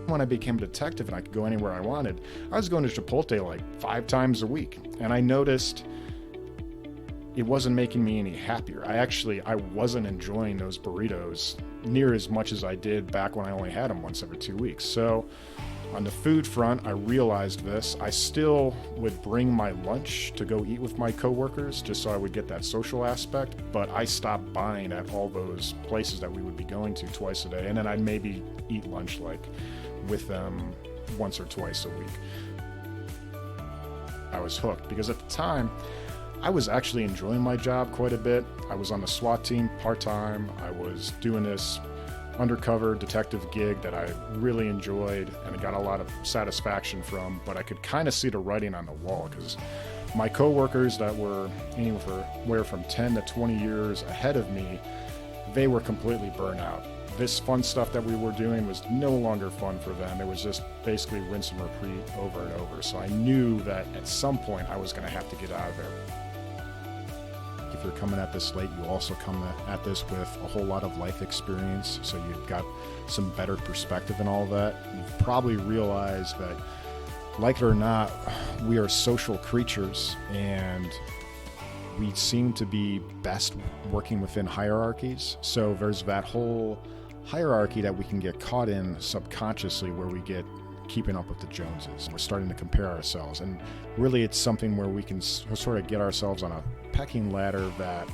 When I became a detective and I could go anywhere I wanted, I was going to Chipotle like 5 times a week. And I noticed it wasn't making me any happier. I wasn't enjoying those burritos near as much as I did back when I only had them once every 2 weeks. So on the food front, I realized this. I still would bring my lunch to go eat with my coworkers just so I would get that social aspect, but I stopped buying at all those places that we would be going to twice a day. And then I'd maybe eat lunch like with them once or twice a week. I was hooked because at the time, I was actually enjoying my job quite a bit. I was on the SWAT team part-time. I was doing this undercover detective gig that I really enjoyed and I got a lot of satisfaction from, but I could kind of see the writing on the wall because my coworkers that were anywhere from 10 to 20 years ahead of me, they were completely burnt out. This fun stuff that we were doing was no longer fun for them. It was just basically rinse and repeat over and over. So I knew that at some point I was going to have to get out of there. If you're coming at this late, you also come at this with a whole lot of life experience, so you've got some better perspective and all that. You've probably realized that, like it or not, we are social creatures, and we seem to be best working within hierarchies. So there's that whole hierarchy that we can get caught in subconsciously where we get keeping up with the Joneses. We're starting to compare ourselves, and really it's something where we can sort of get ourselves on a pecking ladder that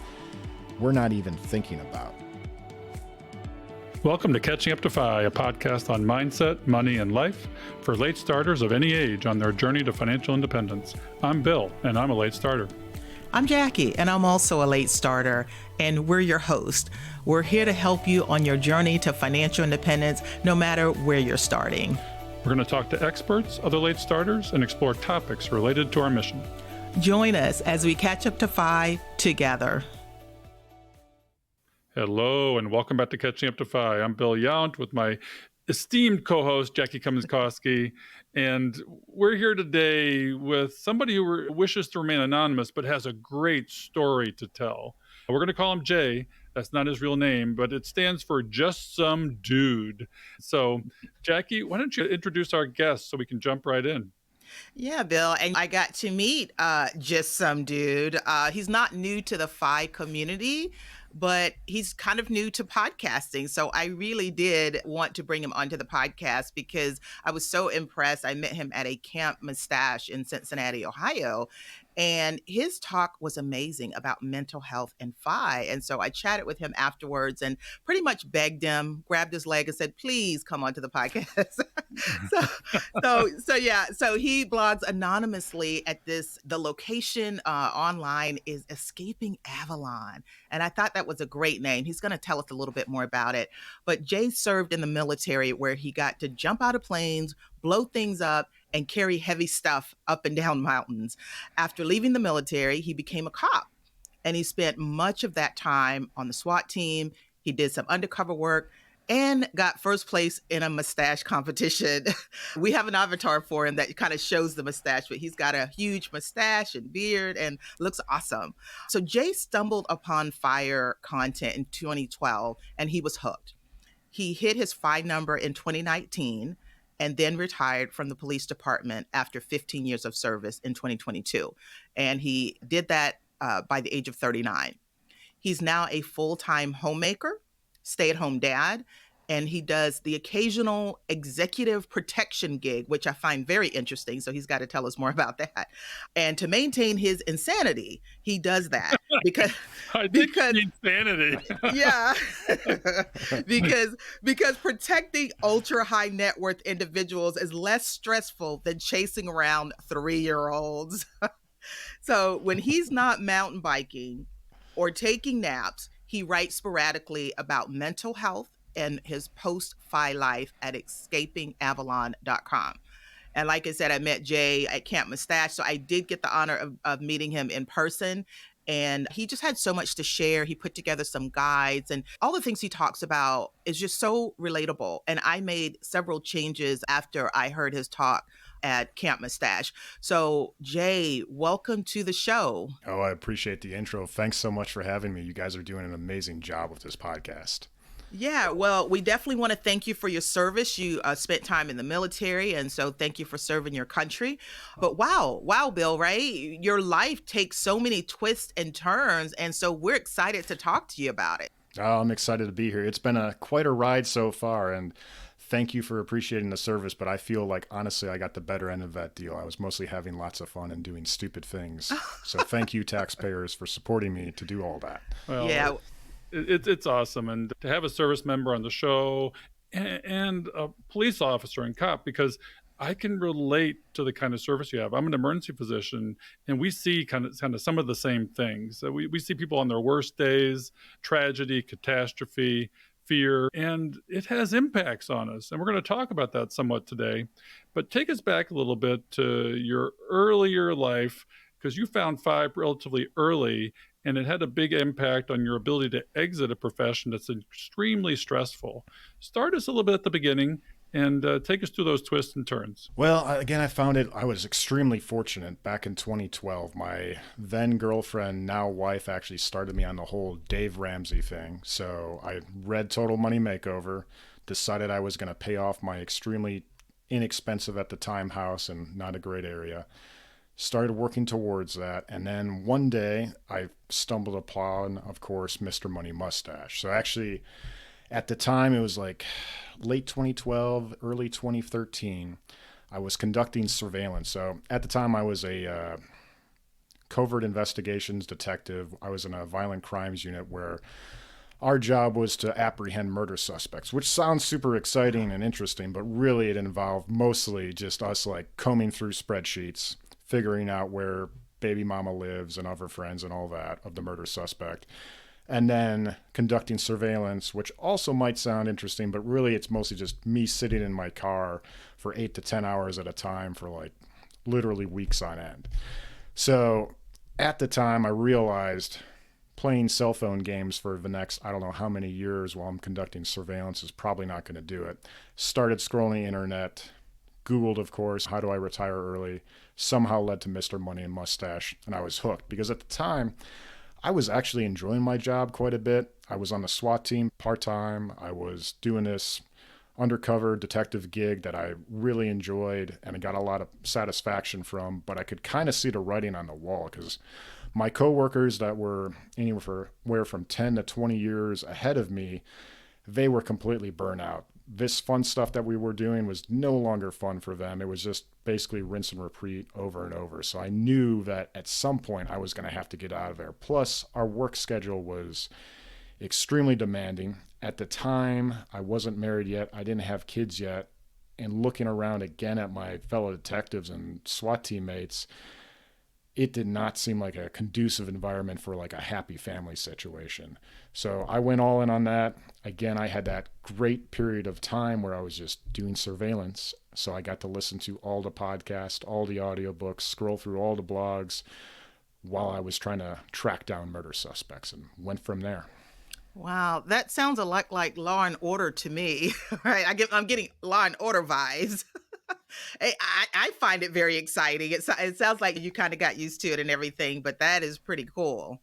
we're not even thinking about. Welcome to Catching Up to FI, a podcast on mindset, money, and life for late starters of any age on their journey to financial independence. I'm Bill, and I'm a late starter. I'm Jackie, and I'm also a late starter, and we're your host. We're here to help you on your journey to financial independence, no matter where you're starting. We're going to talk to experts, other late starters, and explore topics related to our mission. Join us as we catch up to FI together. Hello, and welcome back to Catching Up to FI. I'm Bill Yount with my esteemed co-host, Jackie Cummins-Koski, and we're here today with somebody who wishes to remain anonymous but has a great story to tell. We're going to call him Jay. That's not his real name, but it stands for Just Some Dude. So, Jackie, why don't you introduce our guest so we can jump right in? Yeah, Bill, and I got to meet Just Some Dude. He's not new to the FI community, but he's kind of new to podcasting. So I really did want to bring him onto the podcast because I was so impressed. I met him at a Camp Mustache in Cincinnati, Ohio. And his talk was amazing about mental health and FI. And so I chatted with him afterwards and pretty much begged him, grabbed his leg and said, please come onto the podcast. So he blogs anonymously at the location online is Escaping Avalon. And I thought that was a great name. He's going to tell us a little bit more about it. But Jay served in the military where he got to jump out of planes, blow things up, and carry heavy stuff up and down mountains. After leaving the military, he became a cop, and he spent much of that time on the SWAT team. He did some undercover work and got first place in a mustache competition. We have an avatar for him that kind of shows the mustache, but he's got a huge mustache and beard and looks awesome. So Jay stumbled upon FIRE content in 2012, and he was hooked. He hit his FI number in 2019, and then retired from the police department after 15 years of service in 2022. And he did that by the age of 39. He's now a full-time homemaker, stay-at-home dad, and he does the occasional executive protection gig, which I find very interesting. So he's got to tell us more about that. And to maintain his insanity, he does that because insanity. Yeah, because protecting ultra high net worth individuals is less stressful than chasing around 3-year-olds. So when he's not mountain biking or taking naps, he writes sporadically about mental health and his post-FI life at escapingavalon.com. And like I said, I met Jay at Camp Mustache, so I did get the honor of meeting him in person. And he just had so much to share. He put together some guides, and all the things he talks about is just so relatable. And I made several changes after I heard his talk at Camp Mustache. So Jay, welcome to the show. Oh, I appreciate the intro. Thanks so much for having me. You guys are doing an amazing job with this podcast. Yeah, well, we definitely want to thank you for your service. You spent time in the military, and so thank you for serving your country. But wow, Bill, right? Your life takes so many twists and turns, and so we're excited to talk to you about it. Oh, I'm excited to be here. It's been quite a ride so far, and thank you for appreciating the service. But I feel like honestly, I got the better end of that deal. I was mostly having lots of fun and doing stupid things. So thank you, taxpayers, for supporting me to do all that. Well, Yeah, it's awesome, and to have a service member on the show and a police officer and cop, because I can relate to the kind of service you have. I'm an emergency physician, and we see kind of some of the same things. So we see people on their worst days, tragedy, catastrophe, fear, and it has impacts on us. And we're going to talk about that somewhat today. But take us back a little bit to your earlier life, because you found five relatively early, and it had a big impact on your ability to exit a profession that's extremely stressful. Start us a little bit at the beginning and take us through those twists and turns. Well, again, I was extremely fortunate back in 2012. My then girlfriend, now wife, actually started me on the whole Dave Ramsey thing. So I read Total Money Makeover, decided I was going to pay off my extremely inexpensive at the time house in not a great area. Started working towards that, and then one day I stumbled upon, of course, Mr. Money Mustache. So actually, at the time, it was like late 2012, early 2013. I was conducting surveillance. So at the time, I was a covert investigations detective. I was in a violent crimes unit where our job was to apprehend murder suspects, which sounds super exciting and interesting, but really it involved mostly just us like combing through spreadsheets, figuring out where baby mama lives and other friends and all that of the murder suspect, and then conducting surveillance, which also might sound interesting, but really it's mostly just me sitting in my car for 8 to 10 hours at a time for like literally weeks on end. So at the time I realized playing cell phone games for the next I don't know how many years while I'm conducting surveillance is probably not going to do it. Started scrolling the internet, Googled, of course, how do I retire early? Somehow led to Mr. Money and Mustache, and I was hooked because at the time, I was actually enjoying my job quite a bit. I was on the SWAT team part-time. I was doing this undercover detective gig that I really enjoyed and I got a lot of satisfaction from, but I could kind of see the writing on the wall because my coworkers that were anywhere from 10 to 20 years ahead of me, they were completely burnt out. This fun stuff that we were doing was no longer fun for them. It was just basically rinse and repeat over and over. So I knew that at some point I was going to have to get out of there. Plus, our work schedule was extremely demanding. At the time, I wasn't married yet. I didn't have kids yet. And looking around again at my fellow detectives and SWAT teammates, it did not seem like a conducive environment for like a happy family situation. So I went all in on that. Again, I had that great period of time where I was just doing surveillance. So I got to listen to all the podcasts, all the audiobooks, scroll through all the blogs while I was trying to track down murder suspects and went from there. wow, that sounds a lot like Law and Order to me, right? I'm getting Law and Order vibes. I find it very exciting. It sounds like you kind of got used to it and everything, but that is pretty cool.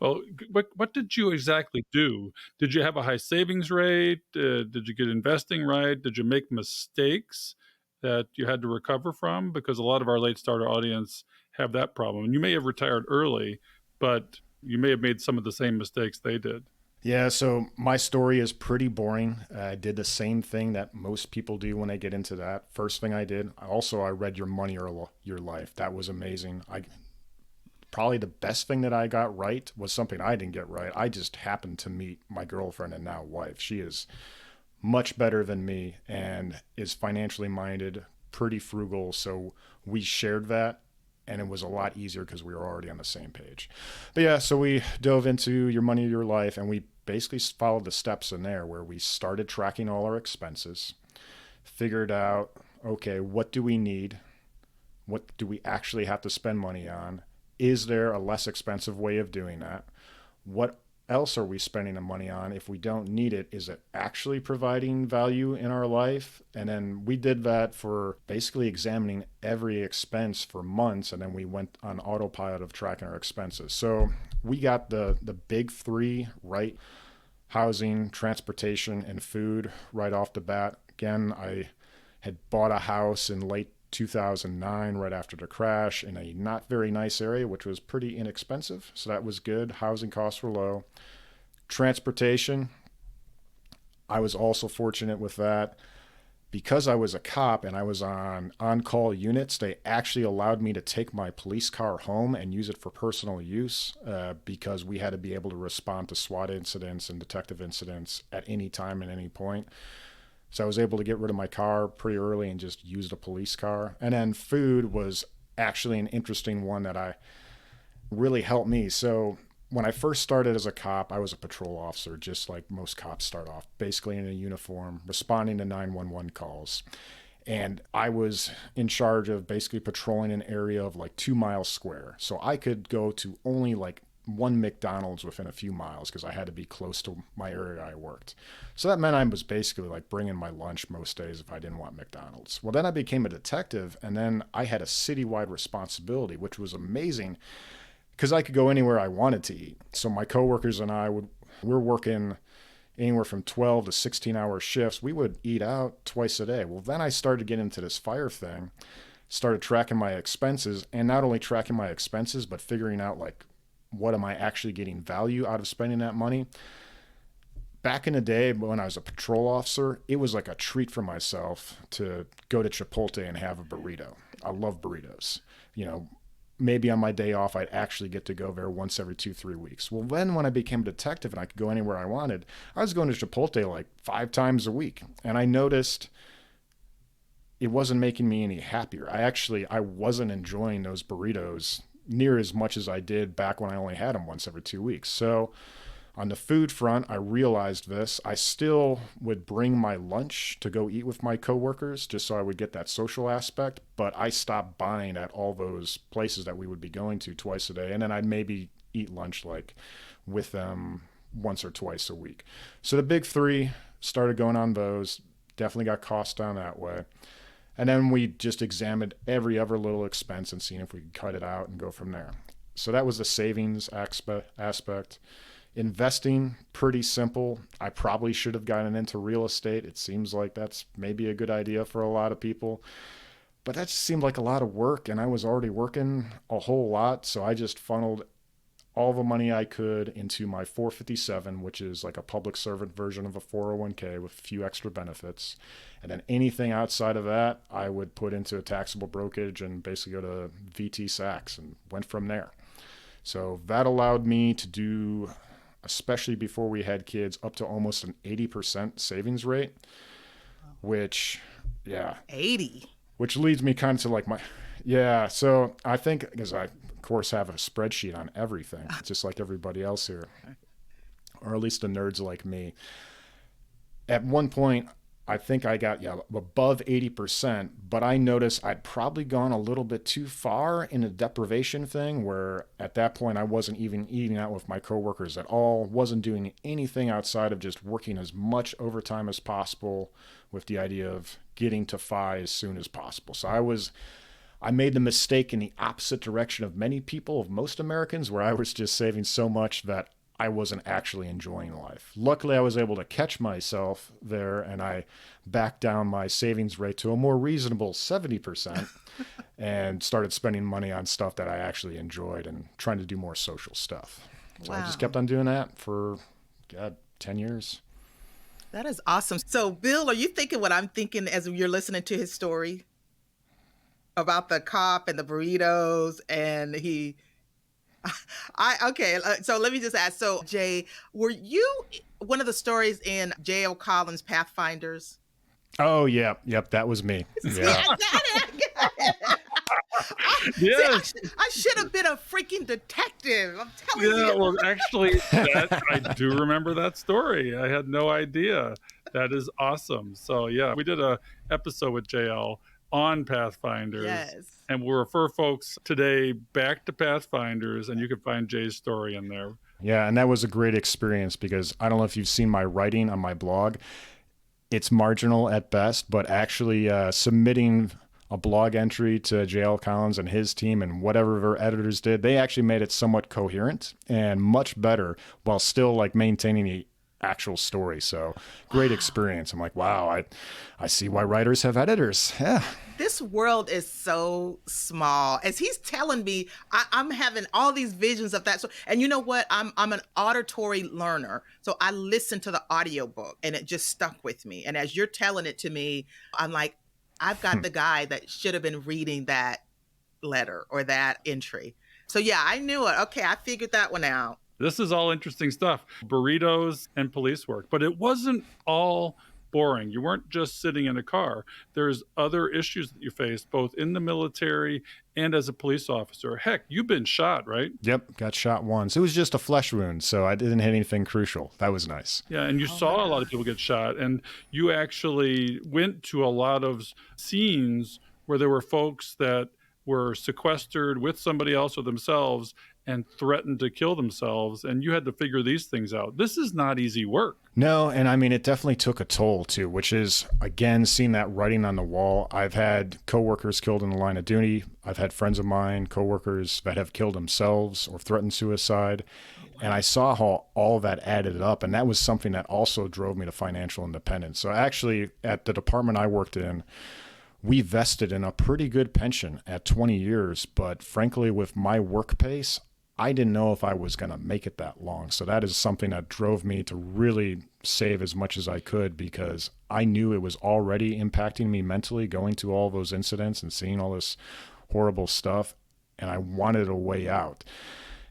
Well, what did you exactly do? Did you have a high savings rate? Did you get investing right? Did you make mistakes that you had to recover from? Because a lot of our late starter audience have that problem. And you may have retired early, but you may have made some of the same mistakes they did. Yeah, so my story is pretty boring. I did the same thing that most people do when they get into that. First thing I did, I read Your Money or Your Life. That was amazing. Probably the best thing that I got right was something I didn't get right. I just happened to meet my girlfriend and now wife. She is much better than me and is financially minded, pretty frugal. So we shared that and it was a lot easier because we were already on the same page. But yeah, so we dove into Your Money, Your Life, and we basically followed the steps in there where we started tracking all our expenses, figured out, okay, what do we need? What do we actually have to spend money on? Is there a less expensive way of doing that? What else are we spending the money on? If we don't need it, is it actually providing value in our life? And then we did that for basically examining every expense for months, and then we went on autopilot of tracking our expenses. So we got the big three right. housing, transportation, and food right off the bat. Again, I had bought a house in late 2009, right after the crash, in a not very nice area, which was pretty inexpensive. So that was good. Housing costs were low. Transportation, I was also fortunate with that. Because I was a cop and I was on-call units, they actually allowed me to take my police car home and use it for personal use, because we had to be able to respond to SWAT incidents and detective incidents at any time and any point. So I was able to get rid of my car pretty early and just use the police car. And then food was actually an interesting one that I really helped me. So when I first started as a cop, I was a patrol officer, just like most cops start off, basically in a uniform, responding to 911 calls. And I was in charge of basically patrolling an area of like 2 miles square. So I could go to only like one McDonald's within a few miles because I had to be close to my area I worked. So that meant I was basically like bringing my lunch most days if I didn't want McDonald's. Well, then I became a detective, and then I had a citywide responsibility, which was amazing because I could go anywhere I wanted to eat. So my coworkers and I we're working anywhere from 12 to 16-hour shifts. We would eat out twice a day. Well, then I started getting into this fire thing, started tracking my expenses, and not only tracking my expenses, but figuring out like, what am I actually getting value out of spending that money? Back in the day when I was a patrol officer, it was like a treat for myself to go to Chipotle and have a burrito. I love burritos. Maybe on my day off, I'd actually get to go there once every 2-3 weeks. Well, then when I became a detective and I could go anywhere I wanted, I was going to Chipotle like 5 times a week. And I noticed it wasn't making me any happier. I wasn't enjoying those burritos near as much as I did back when I only had them once every 2 weeks. So on the food front, I realized this. I still would bring my lunch to go eat with my coworkers just so I would get that social aspect, but I stopped buying at all those places that we would be going to twice a day. And then I'd maybe eat lunch like with them once or twice a week. So the big 3, started going on those, definitely got costs down that way. And then we just examined every other little expense and seen if we could cut it out and go from there. So that was the savings aspect. Investing, pretty simple. I probably should have gotten into real estate. It seems like that's maybe a good idea for a lot of people. But that just seemed like a lot of work, and I was already working a whole lot. So I just funneled all the money I could into my 457, which is like a public servant version of a 401k with a few extra benefits. And then anything outside of that, I would put into a taxable brokerage and basically go to VT Sachs and went from there. So that allowed me to do, especially before we had kids, up to almost an 80% savings rate, which, yeah. 80. Which leads me kind of to like so I think, because I, of course, have a spreadsheet on everything, just like everybody else here, or at least the nerds like me. At one point, I think I got above 80%, but I noticed I'd probably gone a little bit too far in the deprivation thing, where at that point I wasn't even eating out with my coworkers at all, wasn't doing anything outside of just working as much overtime as possible with the idea of getting to FI as soon as possible. So I made the mistake in the opposite direction of many people, of most Americans, where I was just saving so much that I wasn't actually enjoying life. Luckily, I was able to catch myself there, and I backed down my savings rate to a more reasonable 70% and started spending money on stuff that I actually enjoyed and trying to do more social stuff. So I just kept on doing that for 10 years. That is awesome. So, Bill, are you thinking what I'm thinking as you're listening to his story about the cop and the burritos and he... So let me just ask. So, Jay, were you one of the stories in J.L. Collins' Pathfinders? Oh, yeah. Yep, that was me. Yeah. Yes. I should have been a freaking detective. I'm telling you. Yeah, well, actually, I do remember that story. I had no idea. That is awesome. So, yeah, we did a episode with JL on Pathfinders. Yes. And we'll refer folks today back to Pathfinders, and you can find Jay's story in there. Yeah, and that was a great experience because I don't know if you've seen my writing on my blog. It's marginal at best, but actually submitting a blog entry to J.L. Collins and his team and whatever their editors did, they actually made it somewhat coherent and much better while still like maintaining the actual story. So great experience. I'm like, wow, I see why writers have editors. Yeah. This world is so small. As he's telling me, I'm having all these visions of that. So, and you know what? I'm an auditory learner. So I listened to the audiobook and it just stuck with me. And as you're telling it to me, I'm like, I've got the guy that should have been reading that letter or that entry. So yeah, I knew it. Okay, I figured that one out. This is all interesting stuff. Burritos and police work. But it wasn't all boring. You weren't just sitting in a car. There's other issues that you faced, both in the military and as a police officer. Heck, you've been shot, right? Yep, got shot once. It was just a flesh wound, so I didn't hit anything crucial. That was nice. Yeah, and you saw a lot of people get shot, and you actually went to a lot of scenes where there were folks that were sequestered with somebody else or themselves and threatened to kill themselves, and you had to figure these things out. This is not easy work. No, and I mean, it definitely took a toll too, which is, again, seeing that writing on the wall. I've had coworkers killed in the line of duty. I've had friends of mine, coworkers that have killed themselves or threatened suicide. And I saw how all of that added up. And that was something that also drove me to financial independence. So actually, at the department I worked in, we vested in a pretty good pension at 20 years. But frankly, with my work pace, I didn't know if I was going to make it that long. So that is something that drove me to really save as much as I could, because I knew it was already impacting me mentally, going to all those incidents and seeing all this horrible stuff. And I wanted a way out.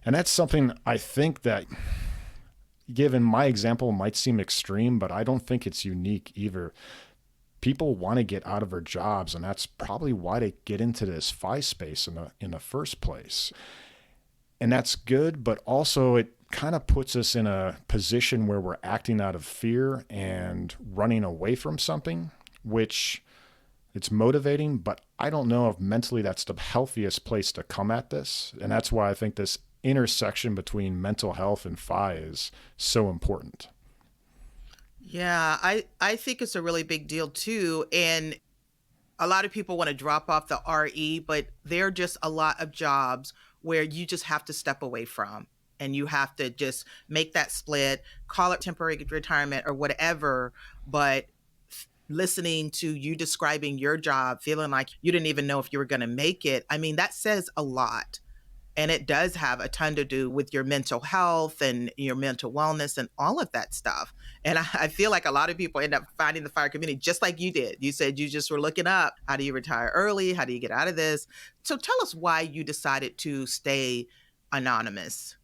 And that's something I think that, given my example, might seem extreme, but I don't think it's unique either. People want to get out of their jobs, and that's probably why they get into this FI space in the first place. And that's good, but also it kind of puts us in a position where we're acting out of fear and running away from something, which it's motivating, but I don't know if mentally that's the healthiest place to come at this. And that's why I think this intersection between mental health and FI is so important. Yeah, I think it's a really big deal too. And a lot of people want to drop off the RE, but there are just a lot of jobs where you just have to step away from, and you have to just make that split, call it temporary retirement or whatever. But listening to you describing your job, feeling like you didn't even know if you were going to make it, I mean, that says a lot. And it does have a ton to do with your mental health and your mental wellness and all of that stuff. And I feel like a lot of people end up finding the fire community just like you did. You said you just were looking up, how do you retire early? How do you get out of this? So tell us why you decided to stay anonymous,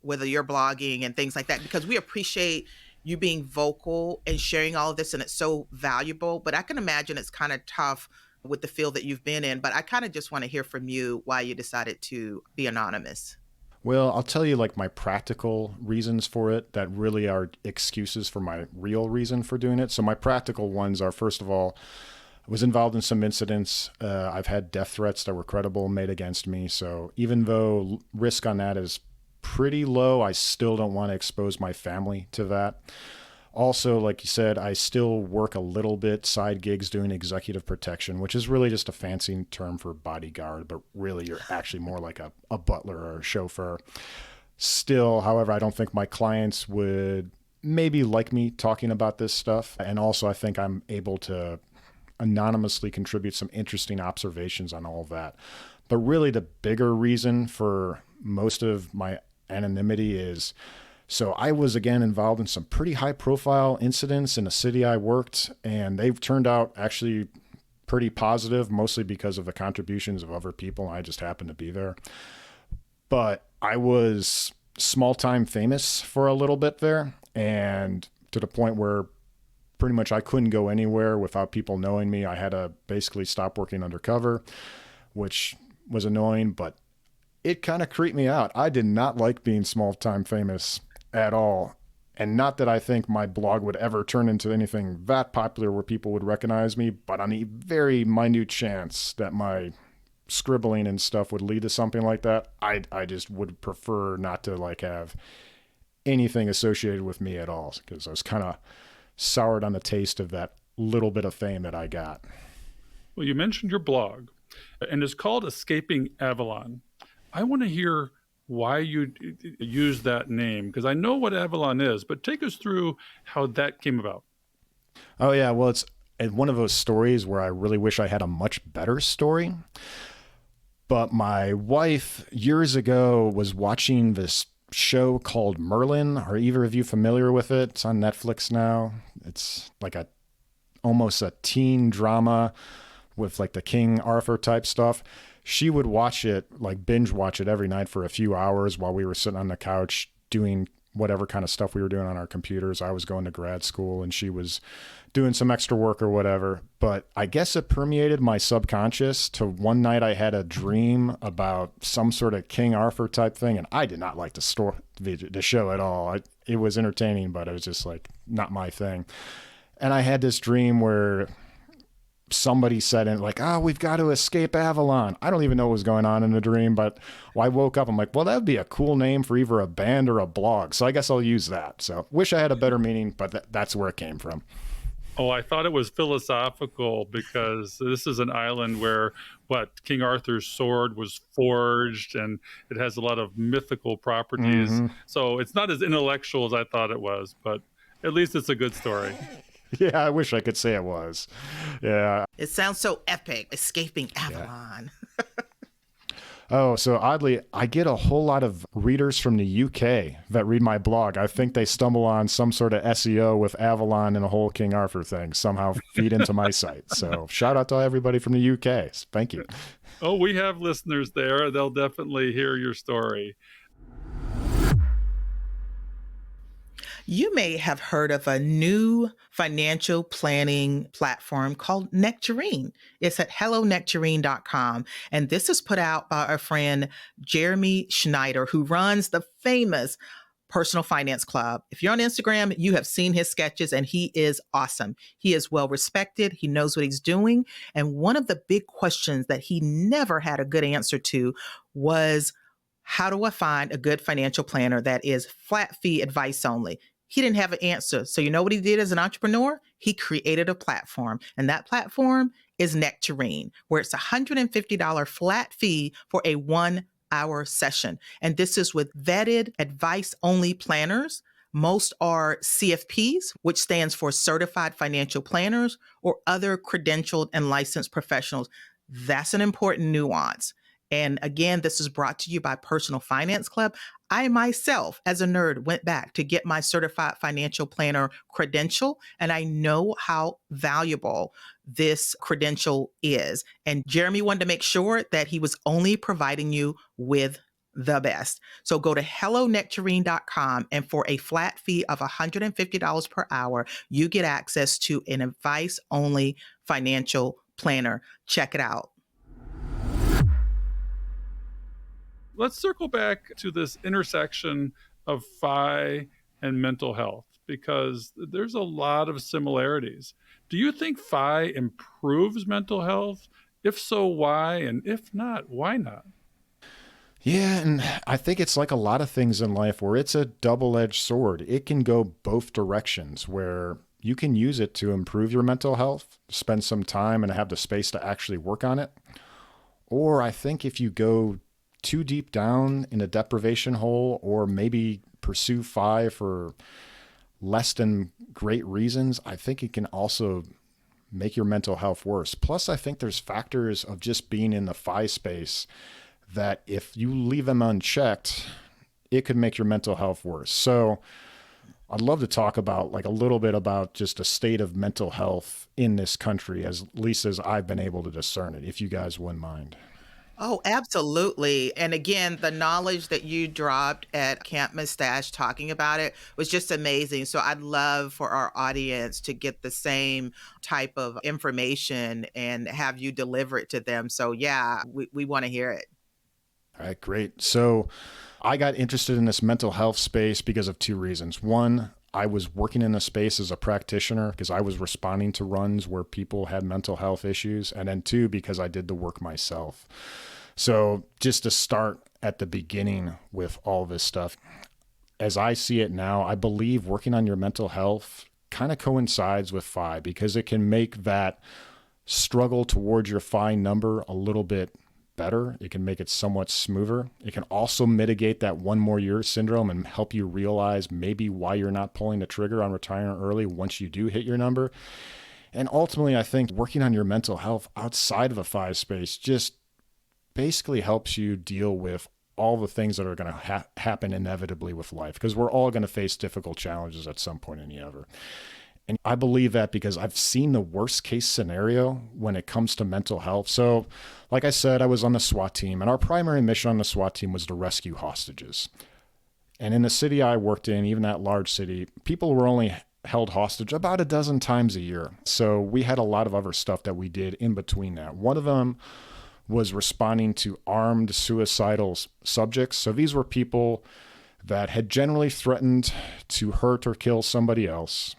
whether you're blogging and things like that, because we appreciate you being vocal and sharing all of this, and it's so valuable. But I can imagine it's kind of tough with the field that you've been in, but I kind of just want to hear from you why you decided to be anonymous. Well, I'll tell you like my practical reasons for it that really are excuses for my real reason for doing it. So my practical ones are, first of all, I was involved in some incidents. I've had death threats that were credible made against me. So even though risk on that is pretty low, I still don't want to expose my family to that. Also, like you said, I still work a little bit side gigs doing executive protection, which is really just a fancy term for bodyguard, but really you're actually more like a butler or a chauffeur. Still, however, I don't think my clients would maybe like me talking about this stuff. And also, I think I'm able to anonymously contribute some interesting observations on all of that. But really the bigger reason for most of my anonymity is, so I was, again, involved in some pretty high-profile incidents in the city I worked, and they've turned out actually pretty positive, mostly because of the contributions of other people. I just happened to be there. But I was small-time famous for a little bit there, and to the point where pretty much I couldn't go anywhere without people knowing me. I had to basically stop working undercover, which was annoying, but it kind of creeped me out. I did not like being small-time famous at all. And not that I think my blog would ever turn into anything that popular where people would recognize me, but on a very minute chance that my scribbling and stuff would lead to something like that, I just would prefer not to like have anything associated with me at all, because I was kind of soured on the taste of that little bit of fame that I got. Well, you mentioned your blog, and it's called Escaping Avalon. I want to hear why you use that name? Because I know what Avalon is, but take us through how that came about. Oh, yeah. Well, it's one of those stories where I really wish I had a much better story. But my wife years ago was watching this show called Merlin. Are either of you familiar with it? It's on Netflix now. It's like almost a teen drama with like the King Arthur type stuff. She would watch it, like binge watch it every night for a few hours while we were sitting on the couch doing whatever kind of stuff we were doing on our computers. I was going to grad school and she was doing some extra work or whatever. But I guess it permeated my subconscious to one night I had a dream about some sort of King Arthur type thing. And I did not like the show at all. It was entertaining, but it was just like not my thing. And I had this dream where somebody said it like, we've got to escape Avalon. I don't even know what was going on in the dream, but I woke up. I'm like, well, that would be a cool name for either a band or a blog. So I guess I'll use that. So wish I had a better meaning, but that's where it came from. Oh, I thought it was philosophical because this is an island where King Arthur's sword was forged and it has a lot of mythical properties. Mm-hmm. So it's not as intellectual as I thought it was, but at least it's a good story. Yeah, I wish I could say it was. Yeah. It sounds so epic, escaping Avalon. Yeah. Oh, so oddly, I get a whole lot of readers from the UK that read my blog. I think they stumble on some sort of SEO with Avalon and a whole King Arthur thing, somehow feed into my site. So shout out to everybody from the UK. Thank you. Oh, we have listeners there. They'll definitely hear your story. You may have heard of a new financial planning platform called Nectarine. It's at hellonectarine.com. And this is put out by our friend Jeremy Schneider, who runs the famous Personal Finance Club. If you're on Instagram, you have seen his sketches and he is awesome. He is well respected. He knows what he's doing. And one of the big questions that he never had a good answer to was, how do I find a good financial planner that is flat fee advice only? He didn't have an answer. So you know what he did as an entrepreneur? He created a platform. And that platform is Nectarine, where it's $150 flat fee for a 1-hour session. And this is with vetted advice-only planners. Most are CFPs, which stands for Certified Financial Planners, or other credentialed and licensed professionals. That's an important nuance. And again, this is brought to you by Personal Finance Club. I myself, as a nerd, went back to get my certified financial planner credential, and I know how valuable this credential is. And Jeremy wanted to make sure that he was only providing you with the best. So go to hellonectarine.com, and for a flat fee of $150 per hour, you get access to an advice-only financial planner. Check it out. Let's circle back to this intersection of FI and mental health, because there's a lot of similarities. Do you think FI improves mental health? If so, why? And if not, why not? Yeah, and I think it's like a lot of things in life where it's a double-edged sword. It can go both directions, where you can use it to improve your mental health, spend some time and have the space to actually work on it. Or I think if you go too deep down in a deprivation hole, or maybe pursue FI for less than great reasons, I think it can also make your mental health worse. Plus, I think there's factors of just being in the FI space that if you leave them unchecked, it could make your mental health worse. So I'd love to talk about like a little bit about just a state of mental health in this country, as least as I've been able to discern it, if you guys wouldn't mind. Oh, absolutely. And again, the knowledge that you dropped at Camp Mustache talking about it was just amazing. So I'd love for our audience to get the same type of information and have you deliver it to them. So yeah, we want to hear it. All right, great. So I got interested in this mental health space because of two reasons. One, I was working in a space as a practitioner because I was responding to runs where people had mental health issues. And then two, because I did the work myself. So just to start at the beginning with all this stuff, as I see it now, I believe working on your mental health kind of coincides with FI, because it can make that struggle towards your FI number a little bit better. It can make it somewhat smoother. It can also mitigate that one more year syndrome and help you realize maybe why you're not pulling the trigger on retiring early once you do hit your number. And ultimately, I think working on your mental health outside of a FI space just basically helps you deal with all the things that are going to happen inevitably with life, because we're all going to face difficult challenges at some point in the ever. And I believe that because I've seen the worst case scenario when it comes to mental health. So like I said, I was on the SWAT team, and our primary mission on the SWAT team was to rescue hostages. And in the city I worked in, even that large city, people were only held hostage about a dozen times a year. So we had a lot of other stuff that we did in between that. One of them was responding to armed suicidal subjects. So these were people that had generally threatened to hurt or kill somebody else.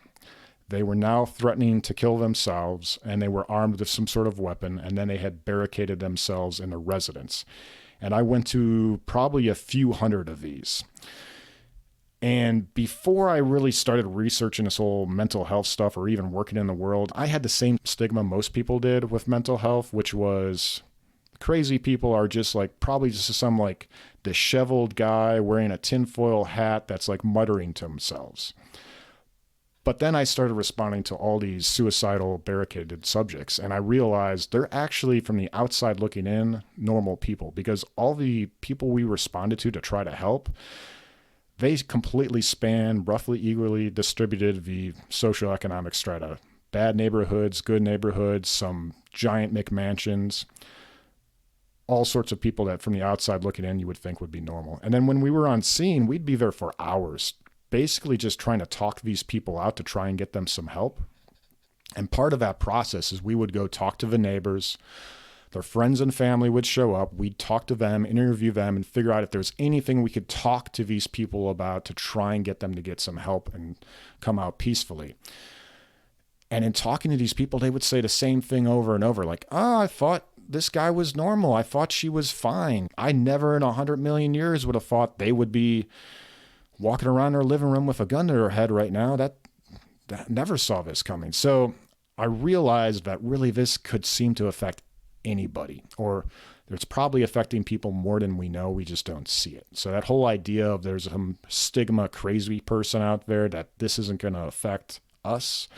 They were now threatening to kill themselves, and they were armed with some sort of weapon, and then they had barricaded themselves in a residence. And I went to probably a few hundred of these. And before I really started researching this whole mental health stuff or even working in the world, I had the same stigma most people did with mental health, which was crazy people are just like probably just some like disheveled guy wearing a tinfoil hat that's like muttering to themselves. But then I started responding to all these suicidal barricaded subjects, and I realized they're actually, from the outside looking in, normal people, because all the people we responded to try to help, they completely span roughly equally distributed the socioeconomic strata. Bad neighborhoods, good neighborhoods, some giant McMansions, all sorts of people that from the outside looking in you would think would be normal. And then when we were on scene, we'd be there for hours, basically just trying to talk these people out to try and get them some help. And part of that process is we would go talk to the neighbors. Their friends and family would show up. We'd talk to them, interview them, and figure out if there's anything we could talk to these people about to try and get them to get some help and come out peacefully. And in talking to these people, they would say the same thing over and over, like, I thought this guy was normal. I thought she was fine. I never in 100 million years would have thought they would be walking around their living room with a gun to their head right now. That never saw this coming. So I realized that really this could seem to affect anybody, or it's probably affecting people more than we know. We just don't see it. So that whole idea of there's some stigma crazy person out there that this isn't going to affect us,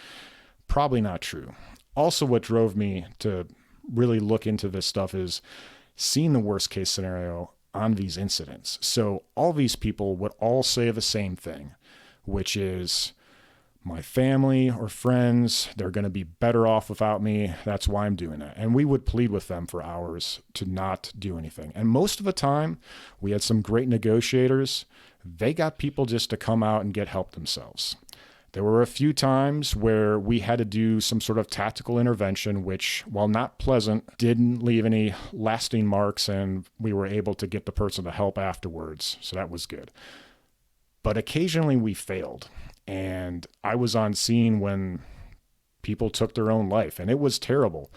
probably not true. Also, what drove me to really look into this stuff is seeing the worst case scenario on these incidents. So all these people would all say the same thing, which is my family or friends, they're going to be better off without me. That's why I'm doing it. And we would plead with them for hours to not do anything. And most of the time, we had some great negotiators. They got people just to come out and get help themselves. There were a few times where we had to do some sort of tactical intervention, which, while not pleasant, didn't leave any lasting marks, and we were able to get the person to help afterwards. So that was good. But occasionally we failed. And I was on scene when people took their own life, and it was terrible.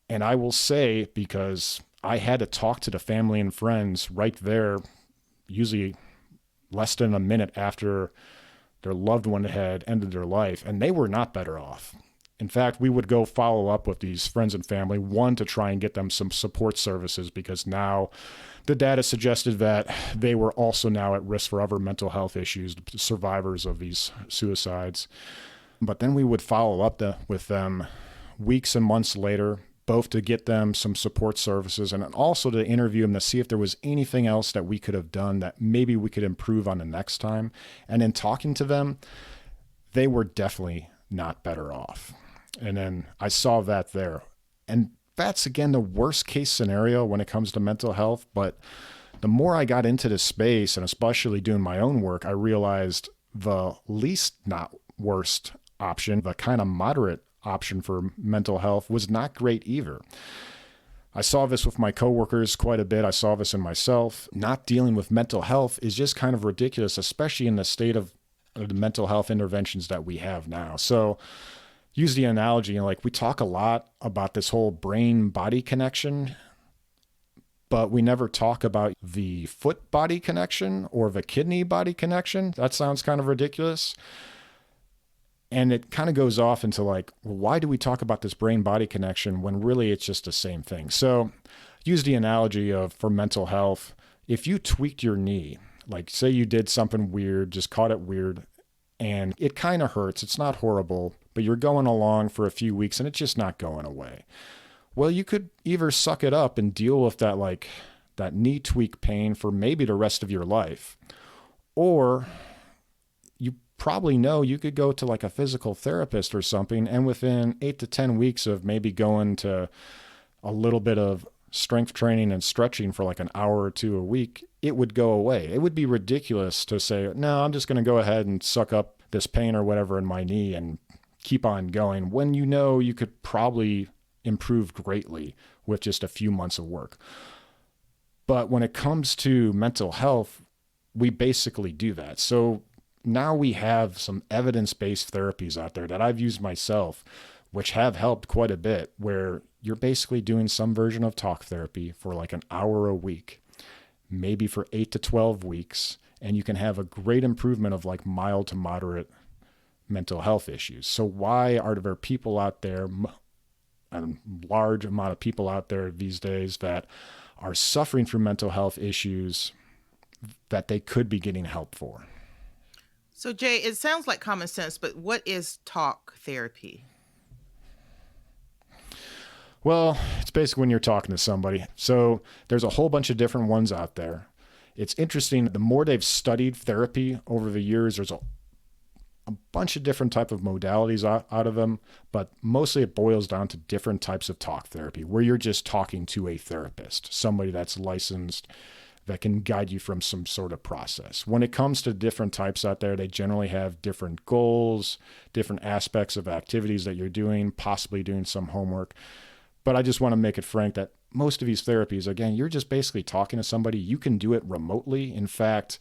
And I will say, because I had to talk to the family and friends right there, usually less than a minute after their loved one had ended their life, and they were not better off. In fact, we would go follow up with these friends and family, one, to try and get them some support services, because now the data suggested that they were also now at risk for other mental health issues, survivors of these suicides. But then we would follow up with them weeks and months later, both to get them some support services and also to interview them to see if there was anything else that we could have done that maybe we could improve on the next time. And in talking to them, they were definitely not better off. And then I saw that there. And that's, again, the worst case scenario when it comes to mental health. But the more I got into this space, and especially doing my own work, I realized the least not worst option, the kind of moderate option for mental health, was not great either. I saw this with my coworkers quite a bit. I saw this in myself. Not dealing with mental health is just kind of ridiculous, especially in the state of the mental health interventions that we have now. So use the analogy, like we talk a lot about this whole brain-body connection, but we never talk about the foot-body connection or the kidney-body connection. That sounds kind of ridiculous. And it kind of goes off into like, well, why do we talk about this brain-body connection when really it's just the same thing? So use the analogy of for mental health, if you tweaked your knee, like say you did something weird, just caught it weird, and it kind of hurts, it's not horrible, but you're going along for a few weeks and it's just not going away. Well, you could either suck it up and deal with that knee tweak pain for maybe the rest of your life, or you probably know you could go to like a physical therapist or something, and within 8 to 10 weeks of maybe going to a little bit of strength training and stretching for like an hour or two a week, it would go away. It would be ridiculous to say, no, I'm just going to go ahead and suck up this pain or whatever in my knee and keep on going, when you know you could probably improve greatly with just a few months of work. But when it comes to mental health, we basically do that. So now we have some evidence-based therapies out there that I've used myself, which have helped quite a bit, where you're basically doing some version of talk therapy for like an hour a week, maybe for 8 to 12 weeks, and you can have a great improvement of like mild to moderate mental health issues. So why are there people out there, a large amount of people out there these days, that are suffering from mental health issues that they could be getting help for? So, Jay, it sounds like common sense, but what is talk therapy? Well, it's basically when you're talking to somebody. So there's a whole bunch of different ones out there. It's interesting. The more they've studied therapy over the years, there's a bunch of different type of modalities out of them, but mostly it boils down to different types of talk therapy, where you're just talking to a therapist, somebody that's licensed, that can guide you from some sort of process. When it comes to different types out there, they generally have different goals, different aspects of activities that you're doing, possibly doing some homework. But I just want to make it frank that most of these therapies, again, you're just basically talking to somebody. You can do it remotely. In fact,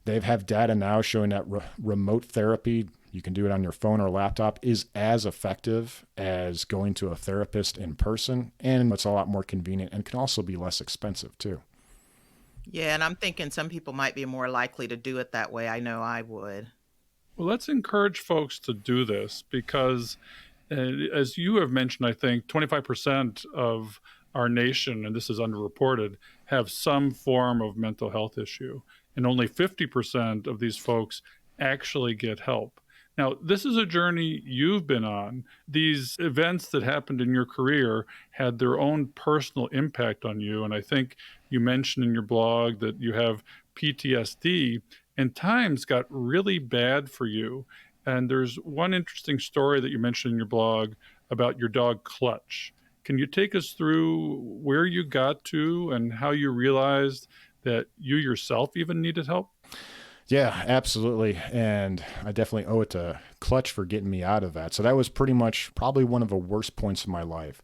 they have data now showing that remote therapy, you can do it on your phone or laptop, is as effective as going to a therapist in person. And it's a lot more convenient and can also be less expensive too. Yeah, and I'm thinking some people might be more likely to do it that way. I know I would. Well, let's encourage folks to do this because, as you have mentioned, I think 25% of our nation, and this is underreported, have some form of mental health issue. And only 50% of these folks actually get help. Now, this is a journey you've been on. These events that happened in your career had their own personal impact on you. And I think you mentioned in your blog that you have PTSD, and times got really bad for you. And there's one interesting story that you mentioned in your blog about your dog Clutch. Can you take us through where you got to and how you realized that you yourself even needed help? Yeah, absolutely. And I definitely owe it to Clutch for getting me out of that. So that was pretty much probably one of the worst points of my life.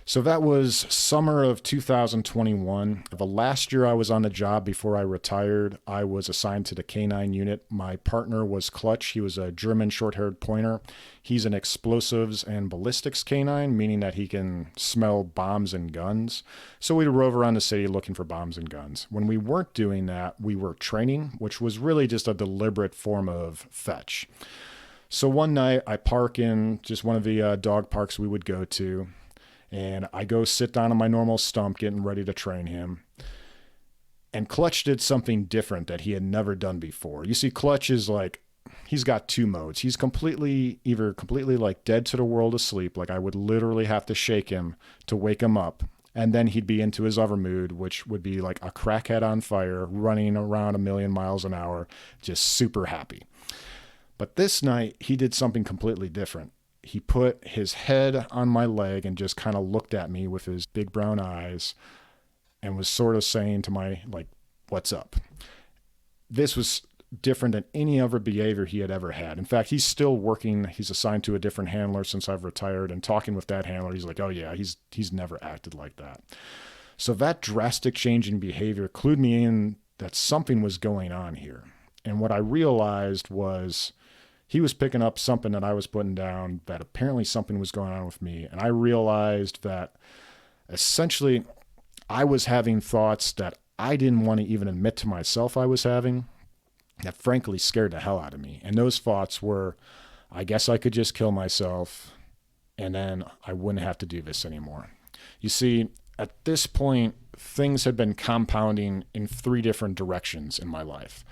So that was summer of 2021. The last year I was on the job before I retired, I was assigned to the K9 unit. My partner was Clutch. He was a German short-haired pointer. He's an explosives and ballistics canine, meaning that he can smell bombs and guns. So we'd rove around the city looking for bombs and guns. When we weren't doing that, we were training, which was really just a deliberate form of fetch. So one night I park in just one of the dog parks we would go to, and I go sit down on my normal stump getting ready to train him. And Clutch did something different that he had never done before. You see, Clutch is like, he's got two modes. He's either completely like dead to the world asleep, like I would literally have to shake him to wake him up. And then he'd be into his other mood, which would be like a crackhead on fire, running around 1,000,000 miles an hour, just super happy. But this night, he did something completely different. He put his head on my leg and just kind of looked at me with his big brown eyes and was sort of saying to my, like, what's up? This was different than any other behavior he had ever had. In fact, he's still working. He's assigned to a different handler since I've retired, and talking with that handler, he's like, oh yeah, he's never acted like that. So that drastic change in behavior clued me in that something was going on here. And what I realized was he was picking up something that I was putting down, that apparently something was going on with me. And I realized that essentially I was having thoughts that I didn't want to even admit to myself I was having, that frankly scared the hell out of me. And those thoughts were, I guess I could just kill myself and then I wouldn't have to do this anymore. You see, at this point, things had been compounding in 3 different directions in my life.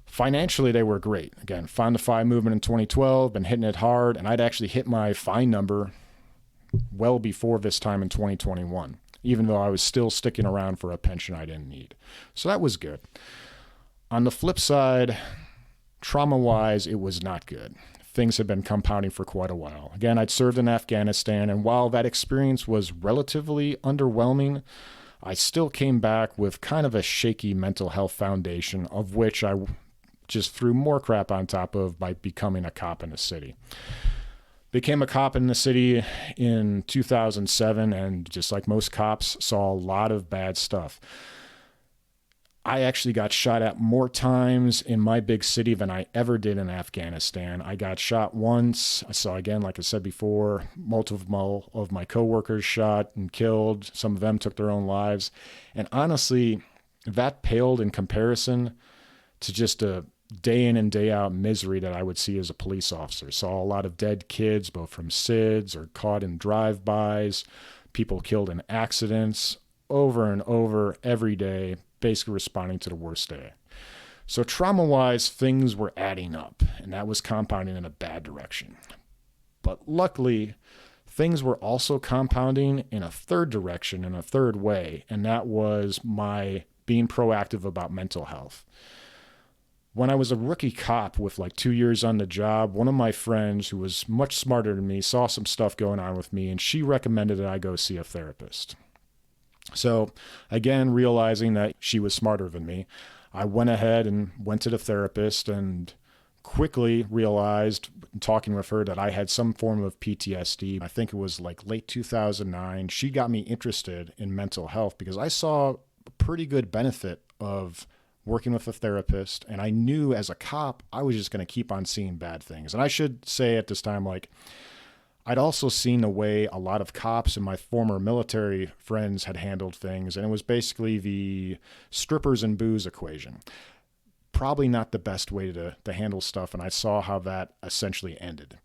Financially, they were great. Again, found the FI movement in 2012, been hitting it hard, and I'd actually hit my FI number well before this time in 2021, even though I was still sticking around for a pension I didn't need. So that was good. On the flip side, trauma-wise, it was not good. Things had been compounding for quite a while. Again, I'd served in Afghanistan, and while that experience was relatively underwhelming, I still came back with kind of a shaky mental health foundation, of which I just threw more crap on top of by becoming a cop in the city. Became a cop in the city in 2007, and just like most cops, saw a lot of bad stuff. I actually got shot at more times in my big city than I ever did in Afghanistan. I got shot once. I saw, again, like I said before, multiple of my coworkers shot and killed. Some of them took their own lives. And honestly, that paled in comparison to just a day in and day out misery that I would see as a police officer. Saw a lot of dead kids, both from SIDS or caught in drive-bys, people killed in accidents, over and over every day, basically responding to the worst day. So trauma-wise, things were adding up, and that was compounding in a bad direction. But luckily, things were also compounding in a third direction, in a third way, and that was my being proactive about mental health. When I was a rookie cop with like 2 years on the job, one of my friends who was much smarter than me saw some stuff going on with me, and she recommended that I go see a therapist. So again, realizing that she was smarter than me, I went ahead and went to the therapist and quickly realized, talking with her, that I had some form of PTSD. I think it was like late 2009. She got me interested in mental health because I saw a pretty good benefit of working with a therapist. And I knew as a cop, I was just going to keep on seeing bad things. And I should say at this time, like, I'd also seen the way a lot of cops and my former military friends had handled things, and it was basically the strippers and booze equation. Probably not the best way to handle stuff, and I saw how that essentially ended.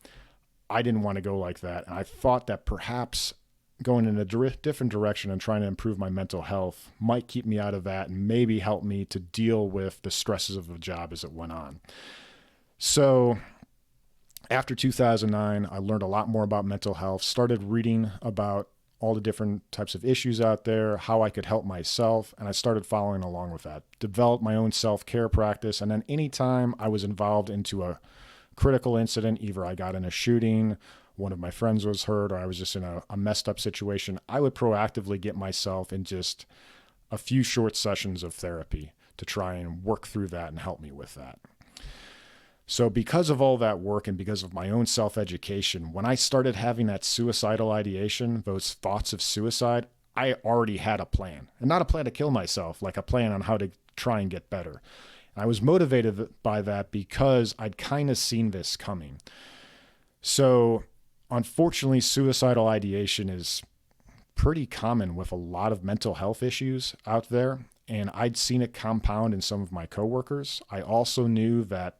I didn't want to go like that, and I thought that perhaps going in a different direction and trying to improve my mental health might keep me out of that and maybe help me to deal with the stresses of the job as it went on. So after 2009, I learned a lot more about mental health, started reading about all the different types of issues out there, how I could help myself, and I started following along with that. Developed my own self-care practice, and then anytime I was involved into a critical incident, either I got in a shooting, one of my friends was hurt, or I was just in a messed up situation, I would proactively get myself in just a few short sessions of therapy to try and work through that and help me with that. So because of all that work and because of my own self-education, when I started having that suicidal ideation, those thoughts of suicide, I already had a plan. And not a plan to kill myself, like a plan on how to try and get better. And I was motivated by that because I'd kind of seen this coming. So unfortunately, suicidal ideation is pretty common with a lot of mental health issues out there. And I'd seen it compound in some of my coworkers. I also knew that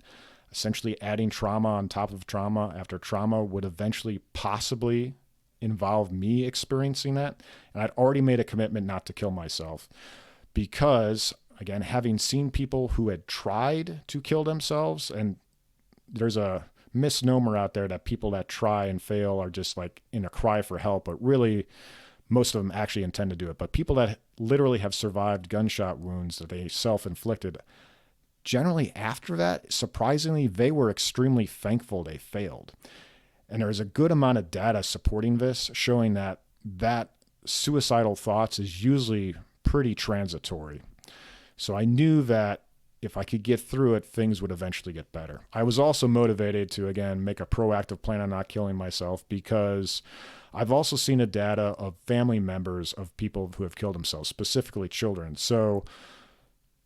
essentially adding trauma on top of trauma after trauma would eventually possibly involve me experiencing that. And I'd already made a commitment not to kill myself because, again, having seen people who had tried to kill themselves, and there's a misnomer out there that people that try and fail are just like in a cry for help, but really most of them actually intend to do it. But people that literally have survived gunshot wounds that they self-inflicted, generally after that, surprisingly, they were extremely thankful they failed. And there's a good amount of data supporting this, showing that suicidal thoughts is usually pretty transitory. So I knew that if I could get through it, things would eventually get better. I was also motivated to, again, make a proactive plan on not killing myself because I've also seen the data of family members of people who have killed themselves, specifically children. So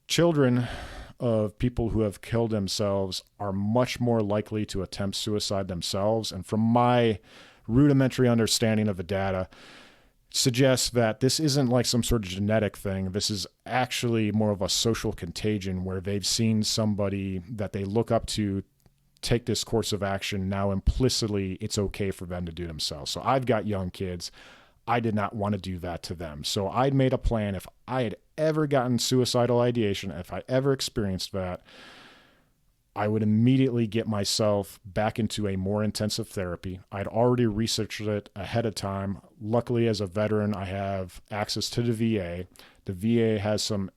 children of people who have killed themselves are much more likely to attempt suicide themselves. And from my rudimentary understanding of the data, suggests that this isn't like some sort of genetic thing. This is actually more of a social contagion where they've seen somebody that they look up to take this course of action. Now implicitly, it's okay for them to do themselves. So I've got young kids. I did not want to do that to them. So I'd made a plan. If I had ever gotten suicidal ideation, if I ever experienced that, I would immediately get myself back into a more intensive therapy. I'd already researched it ahead of time. Luckily, as a veteran, I have access to the VA. The VA has some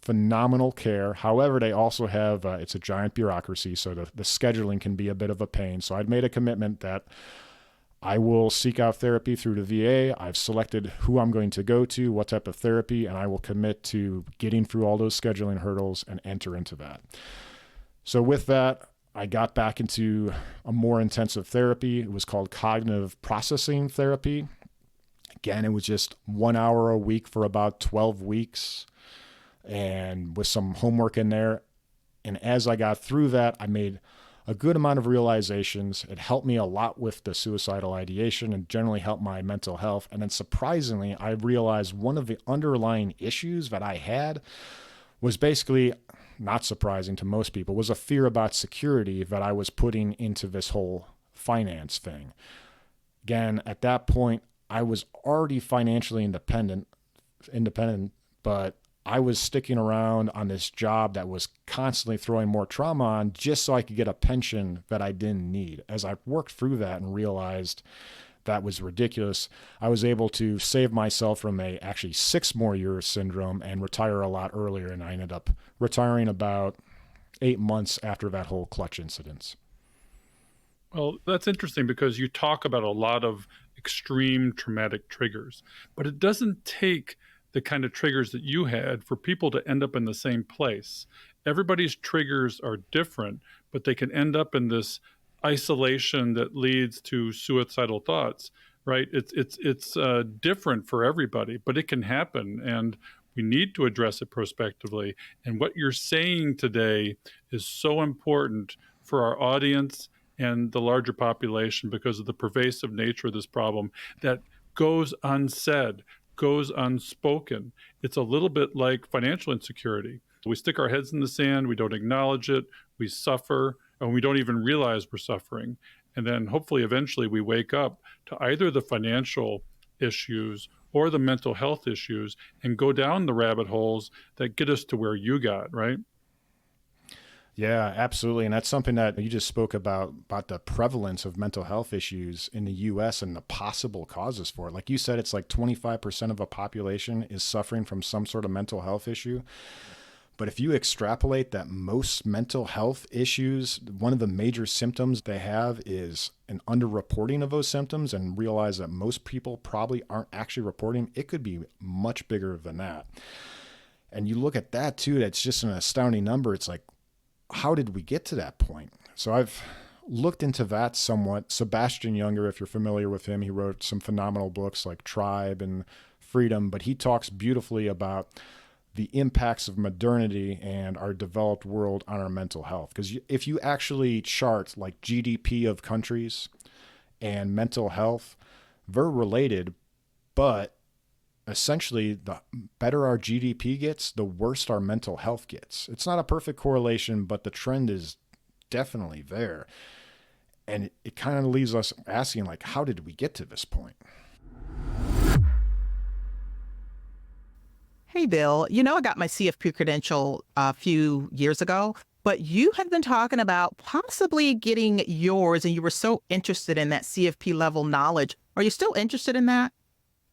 phenomenal care. However, they also have, it's a giant bureaucracy, so the scheduling can be a bit of a pain. So I'd made a commitment that I will seek out therapy through the VA. I've selected who I'm going to go to, what type of therapy, and I will commit to getting through all those scheduling hurdles and enter into that. So with that, I got back into a more intensive therapy. It was called cognitive processing therapy. Again, it was just 1 hour a week for about 12 weeks and with some homework in there. And as I got through that, I made a good amount of realizations. It helped me a lot with the suicidal ideation and generally helped my mental health. And then surprisingly, I realized one of the underlying issues that I had was basically, not surprising to most people, was a fear about security that I was putting into this whole finance thing. Again, at that point, I was already financially independent, but I was sticking around on this job that was constantly throwing more trauma on just so I could get a pension that I didn't need. As I worked through that and realized that was ridiculous, I was able to save myself from actually 6 more years syndrome and retire a lot earlier. And I ended up retiring about 8 months after that whole clutch incident. Well, that's interesting because you talk about a lot of extreme traumatic triggers, but it doesn't take the kind of triggers that you had for people to end up in the same place. Everybody's triggers are different, but they can end up in this isolation that leads to suicidal thoughts, right? It's different for everybody, but it can happen, and we need to address it prospectively. And what you're saying today is so important for our audience and the larger population because of the pervasive nature of this problem that goes unsaid, goes unspoken. It's a little bit like financial insecurity. We stick our heads in the sand, we don't acknowledge it, we suffer, and we don't even realize we're suffering. And then hopefully eventually we wake up to either the financial issues or the mental health issues and go down the rabbit holes that get us to where you got, right? Yeah, absolutely. And that's something that you just spoke about the prevalence of mental health issues in the US and the possible causes for it. Like you said, it's like 25% of a population is suffering from some sort of mental health issue. But if you extrapolate that most mental health issues, one of the major symptoms they have is an underreporting of those symptoms, and realize that most people probably aren't actually reporting, it could be much bigger than that. And you look at that too, that's just an astounding number. It's like, how did we get to that point? So I've looked into that somewhat. Sebastian Junger, if you're familiar with him, he wrote some phenomenal books like Tribe and Freedom, but he talks beautifully about the impacts of modernity and our developed world on our mental health. Because if you actually chart like GDP of countries and mental health, they're related, but essentially the better our GDP gets, the worse our mental health gets. It's not a perfect correlation, but the trend is definitely there. And it kind of leaves us asking, like, how did we get to this point? Hey, Bill, I got my CFP credential a few years ago, but you have been talking about possibly getting yours, and you were so interested in that CFP level knowledge. Are you still interested in that?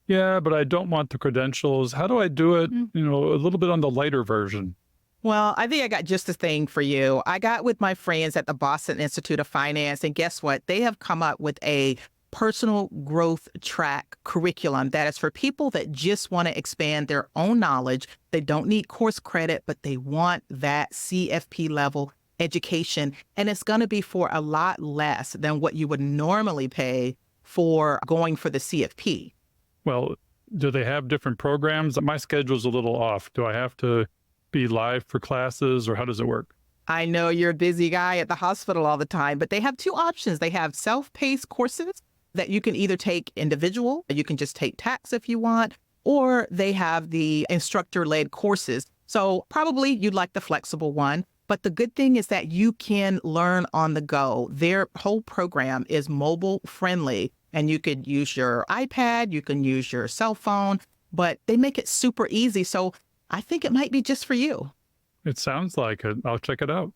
Yeah, but I don't want the credentials. How do I do it, a little bit on the lighter version? Well, I think I got just the thing for you. I got with my friends at the Boston Institute of Finance, and guess what? They have come up with a personal growth track curriculum that is for people that just want to expand their own knowledge. They don't need course credit, but they want that CFP level education. And it's going to be for a lot less than what you would normally pay for going for the CFP. Well, do they have different programs? My schedule's a little off. Do I have to be live for classes, or how does it work? I know you're a busy guy at the hospital all the time, but they have 2 options. They have self-paced courses that you can either take individual, or you can just take tax if you want, or they have the instructor-led courses. So probably you'd like the flexible one. But the good thing is that you can learn on the go. Their whole program is mobile friendly. And you could use your iPad, you can use your cell phone, but they make it super easy. So I think it might be just for you. It sounds like it. I'll check it out.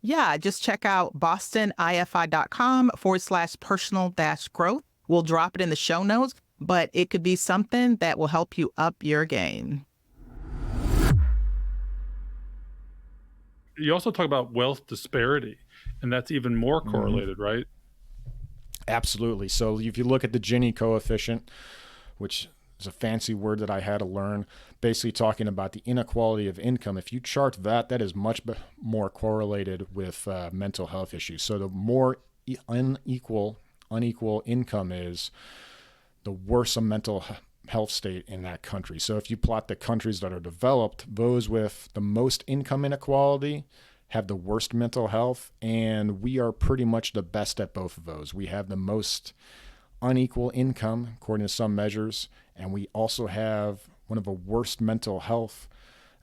Yeah, just check out bostonifi.com/personal-growth. We'll drop it in the show notes, but it could be something that will help you up your game. You also talk about wealth disparity, and that's even more correlated, right? Absolutely. So if you look at the Gini coefficient, which is a fancy word that I had to learn, basically talking about the inequality of income. If you chart that, that is much more correlated with mental health issues. So the more unequal income is, the worse a mental health state in that country. So if you plot the countries that are developed, those with the most income inequality have the worst mental health, and we are pretty much the best at both of those. We have the most unequal income, according to some measures, and we also have one of the worst mental health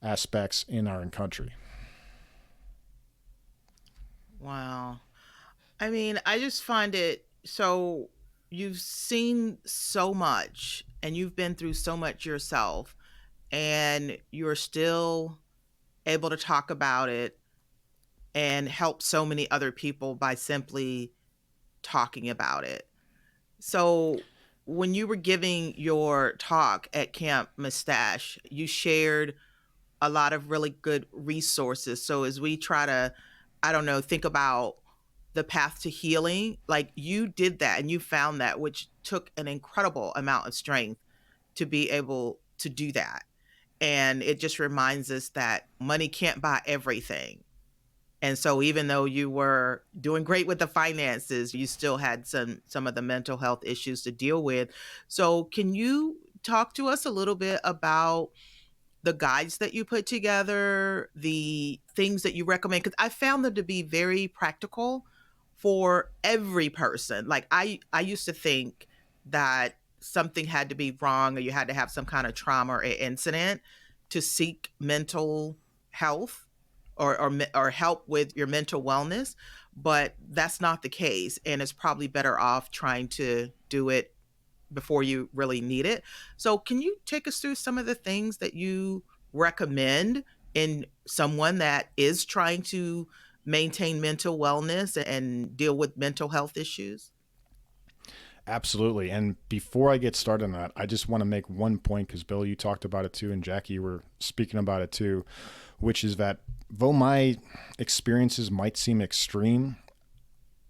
aspects in our country. Wow. I mean, I just find it so you've seen so much and you've been through so much yourself, and you're still able to talk about it and help so many other people by simply talking about it. So, when you were giving your talk at Camp Mustache, you shared a lot of really good resources. So, as we try to, I don't know, think about the path to healing, like you did that and you found that, which took an incredible amount of strength to be able to do that. And it just reminds us that money can't buy everything. And so even though you were doing great with the finances, you still had some of the mental health issues to deal with. So can you talk to us a little bit about the guides that you put together, the things that you recommend? Because I found them to be very practical for every person. Like I used to think that something had to be wrong or you had to have some kind of trauma or incident to seek mental health or help with your mental wellness, but that's not the case, and it's probably better off trying to do it before you really need it. So can you take us through some of the things that you recommend in someone that is trying to maintain mental wellness and deal with mental health issues? Absolutely. And before I get started on that, I just want to make one point, because Bill, you talked about it too, and Jackie, you were speaking about it too, which is that though my experiences might seem extreme,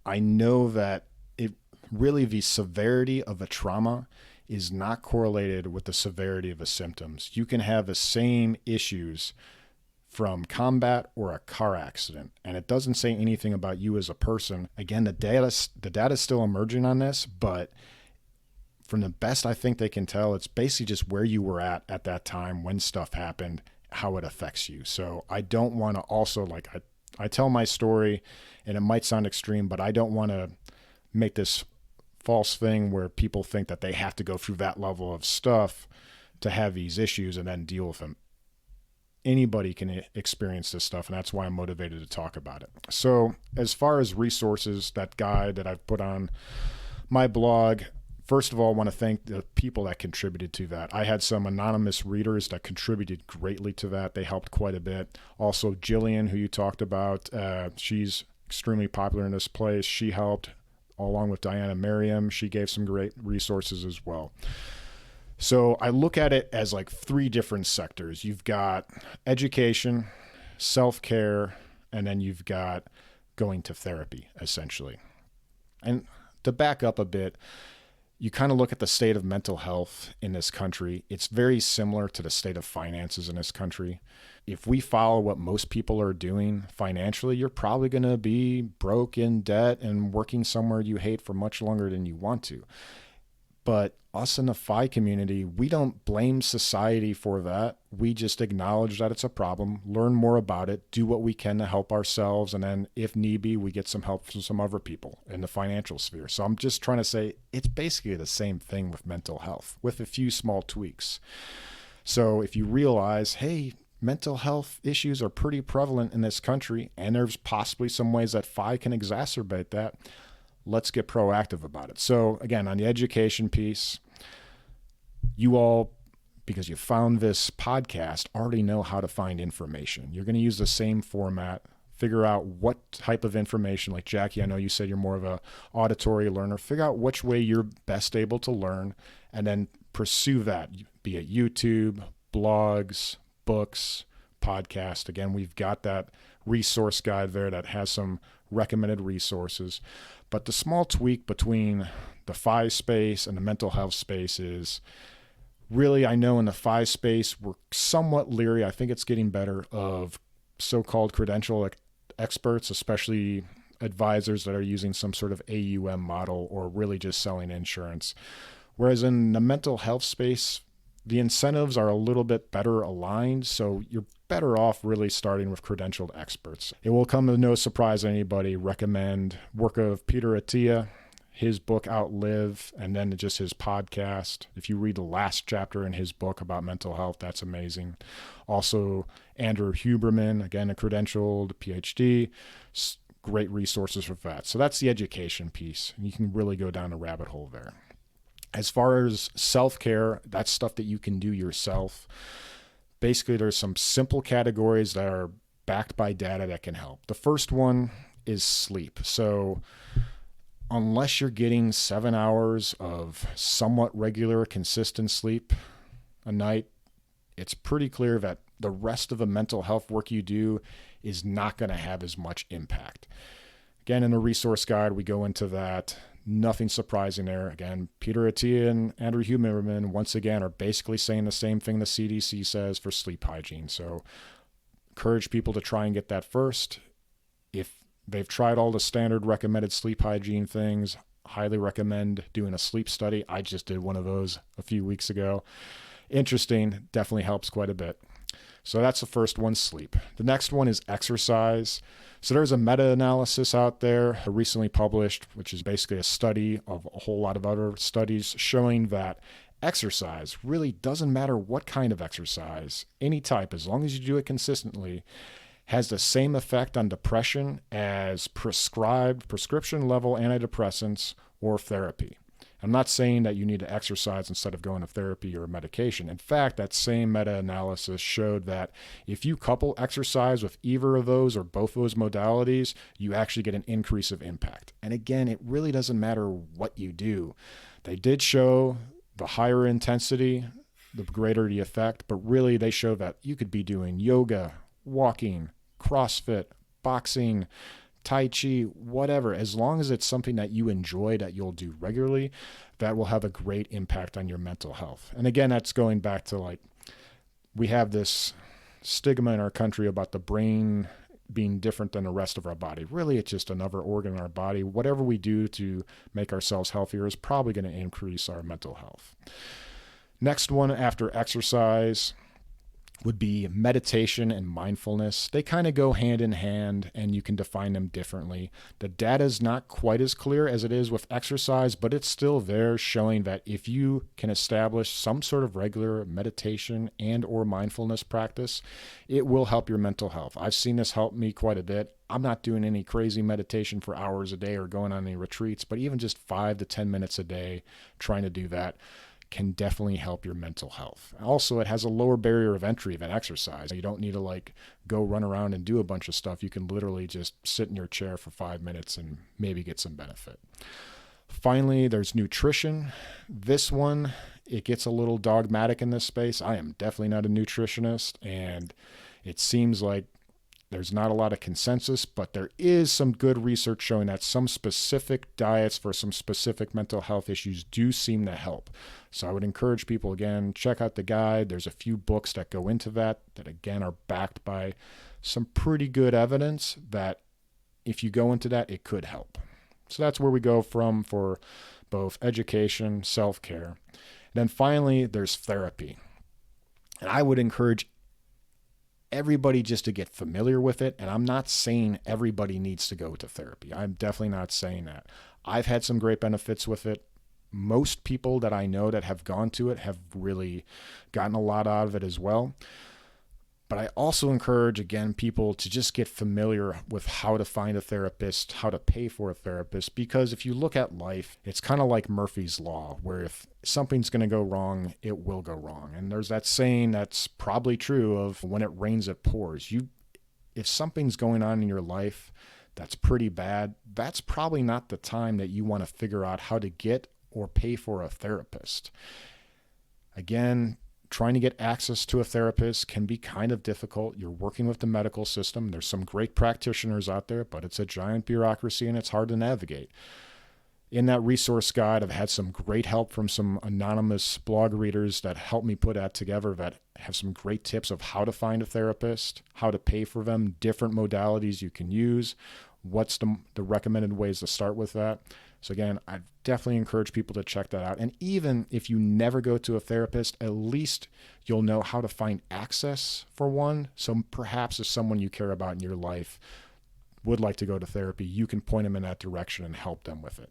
I know that it really, the severity of a trauma is not correlated with the severity of the symptoms. You can have the same issues from combat or a car accident, and it doesn't say anything about you as a person. Again, the data is still emerging on this, but from the best I think they can tell, it's basically just where you were at that time when stuff happened, how it affects you. So I don't want to also, like, I tell my story and it might sound extreme, but I don't want to make this false thing where people think that they have to go through that level of stuff to have these issues and then deal with them. Anybody can experience this stuff, and that's why I'm motivated to talk about it. So as far as resources, that guide that I've put on my blog, first of all, I want to thank the people that contributed to that. I had some anonymous readers that contributed greatly to that. They helped quite a bit. Also, Jillian, who you talked about, she's extremely popular in this place. She helped, along with Diana Merriam. She gave some great resources as well. So I look at it as like three different sectors. You've got education, self-care, and then you've got going to therapy, essentially. And to back up a bit, you kind of look at the state of mental health in this country. It's very similar to the state of finances in this country. If we follow what most people are doing financially, you're probably going to be broke, in debt, and working somewhere you hate for much longer than you want to. But us in the FI community, we don't blame society for that. We just acknowledge that it's a problem, learn more about it, do what we can to help ourselves, and then if need be, we get some help from some other people in the financial sphere. So I'm just trying to say it's basically the same thing with mental health, with a few small tweaks. So if you realize, hey, mental health issues are pretty prevalent in this country, and there's possibly some ways that FI can exacerbate that, let's get proactive about it. So again, on the education piece, you all, because you found this podcast, already know how to find information. You're going to use the same format, figure out what type of information, like Jackie, I know you said you're more of a auditory learner, figure out which way you're best able to learn, and then pursue that, be it YouTube, blogs, books, podcast. Again, we've got that resource guide there that has some recommended resources. But the small tweak between the FI space and the mental health space is really, I know in the FI space, we're somewhat leery. I think it's getting better of so-called credential experts, especially advisors that are using some sort of AUM model or really just selling insurance. Whereas in the mental health space, the incentives are a little bit better aligned, so you're better off really starting with credentialed experts. It will come as no surprise to anybody, recommend work of Peter Attia, his book Outlive, and then just his podcast. If you read the last chapter in his book about mental health, that's amazing. Also, Andrew Huberman, again, a credentialed PhD, great resources for that. So that's the education piece, and you can really go down a rabbit hole there. As far as self-care, that's stuff that you can do yourself. Basically, there's some simple categories that are backed by data that can help. The first one is sleep. So unless you're getting 7 hours of somewhat regular, consistent sleep a night, it's pretty clear that the rest of the mental health work you do is not going to have as much impact. Again, in the resource guide, we go into that. Nothing surprising there. Again, Peter Attia and Andrew Huberman, once again, are basically saying the same thing the CDC says for sleep hygiene. So encourage people to try and get that first. If they've tried all the standard recommended sleep hygiene things, highly recommend doing a sleep study. I just did one of those a few weeks ago. Interesting, definitely helps quite a bit. So that's the first one, sleep. The next one is exercise. So there's a meta-analysis out there recently published, which is basically a study of a whole lot of other studies showing that exercise really doesn't matter what kind of exercise, any type, as long as you do it consistently, has the same effect on depression as prescription level antidepressants or therapy. I'm not saying that you need to exercise instead of going to therapy or medication. In fact, that same meta-analysis showed that if you couple exercise with either of those or both of those modalities, you actually get an increase of impact. And again, it really doesn't matter what you do. They did show the higher intensity, the greater the effect, but really they show that you could be doing yoga, walking, CrossFit, boxing, Tai Chi, whatever, as long as it's something that you enjoy, that you'll do regularly, that will have a great impact on your mental health. And again, that's going back to we have this stigma in our country about the brain being different than the rest of our body. Really, it's just another organ in our body. Whatever we do to make ourselves healthier is probably going to increase our mental health. Next one after exercise would be meditation and mindfulness. They kind of go hand in hand, and you can define them differently. The data is not quite as clear as it is with exercise, but it's still there, showing that if you can establish some sort of regular meditation and or mindfulness practice, it will help your mental health. I've seen this help me quite a bit. I'm not doing any crazy meditation for hours a day or going on any retreats, but even just 5 to 10 minutes a day, trying to do that can definitely help your mental health. Also, it has a lower barrier of entry than exercise. You don't need to go run around and do a bunch of stuff. You can literally just sit in your chair for 5 minutes and maybe get some benefit. Finally, there's nutrition. This one, it gets a little dogmatic in this space. I am definitely not a nutritionist, and it seems like there's not a lot of consensus, but there is some good research showing that some specific diets for some specific mental health issues do seem to help. So I would encourage people, again, check out the guide. There's a few books that go into that again are backed by some pretty good evidence that if you go into that, it could help. So that's where we go from for both education, self-care. And then finally, there's therapy. And I would encourage everybody just to get familiar with it. And I'm not saying everybody needs to go to therapy. I'm definitely not saying that. I've had some great benefits with it. Most people that I know that have gone to it have really gotten a lot out of it as well. But I also encourage, again, people to just get familiar with how to find a therapist, how to pay for a therapist, because if you look at life, it's kind of like Murphy's Law, where if something's going to go wrong, it will go wrong. And there's that saying that's probably true of when it rains, it pours. If something's going on in your life that's pretty bad, that's probably not the time that you want to figure out how to get or pay for a therapist. Again, trying to get access to a therapist can be kind of difficult. You're working with the medical system. There's some great practitioners out there, but it's a giant bureaucracy and it's hard to navigate. In that resource guide, I've had some great help from some anonymous blog readers that help me put that together, that have some great tips of how to find a therapist, how to pay for them, different modalities you can use, what's the recommended ways to start with that. So again, I definitely encourage people to check that out. And even if you never go to a therapist, at least you'll know how to find access for one. So perhaps if someone you care about in your life would like to go to therapy, you can point them in that direction and help them with it.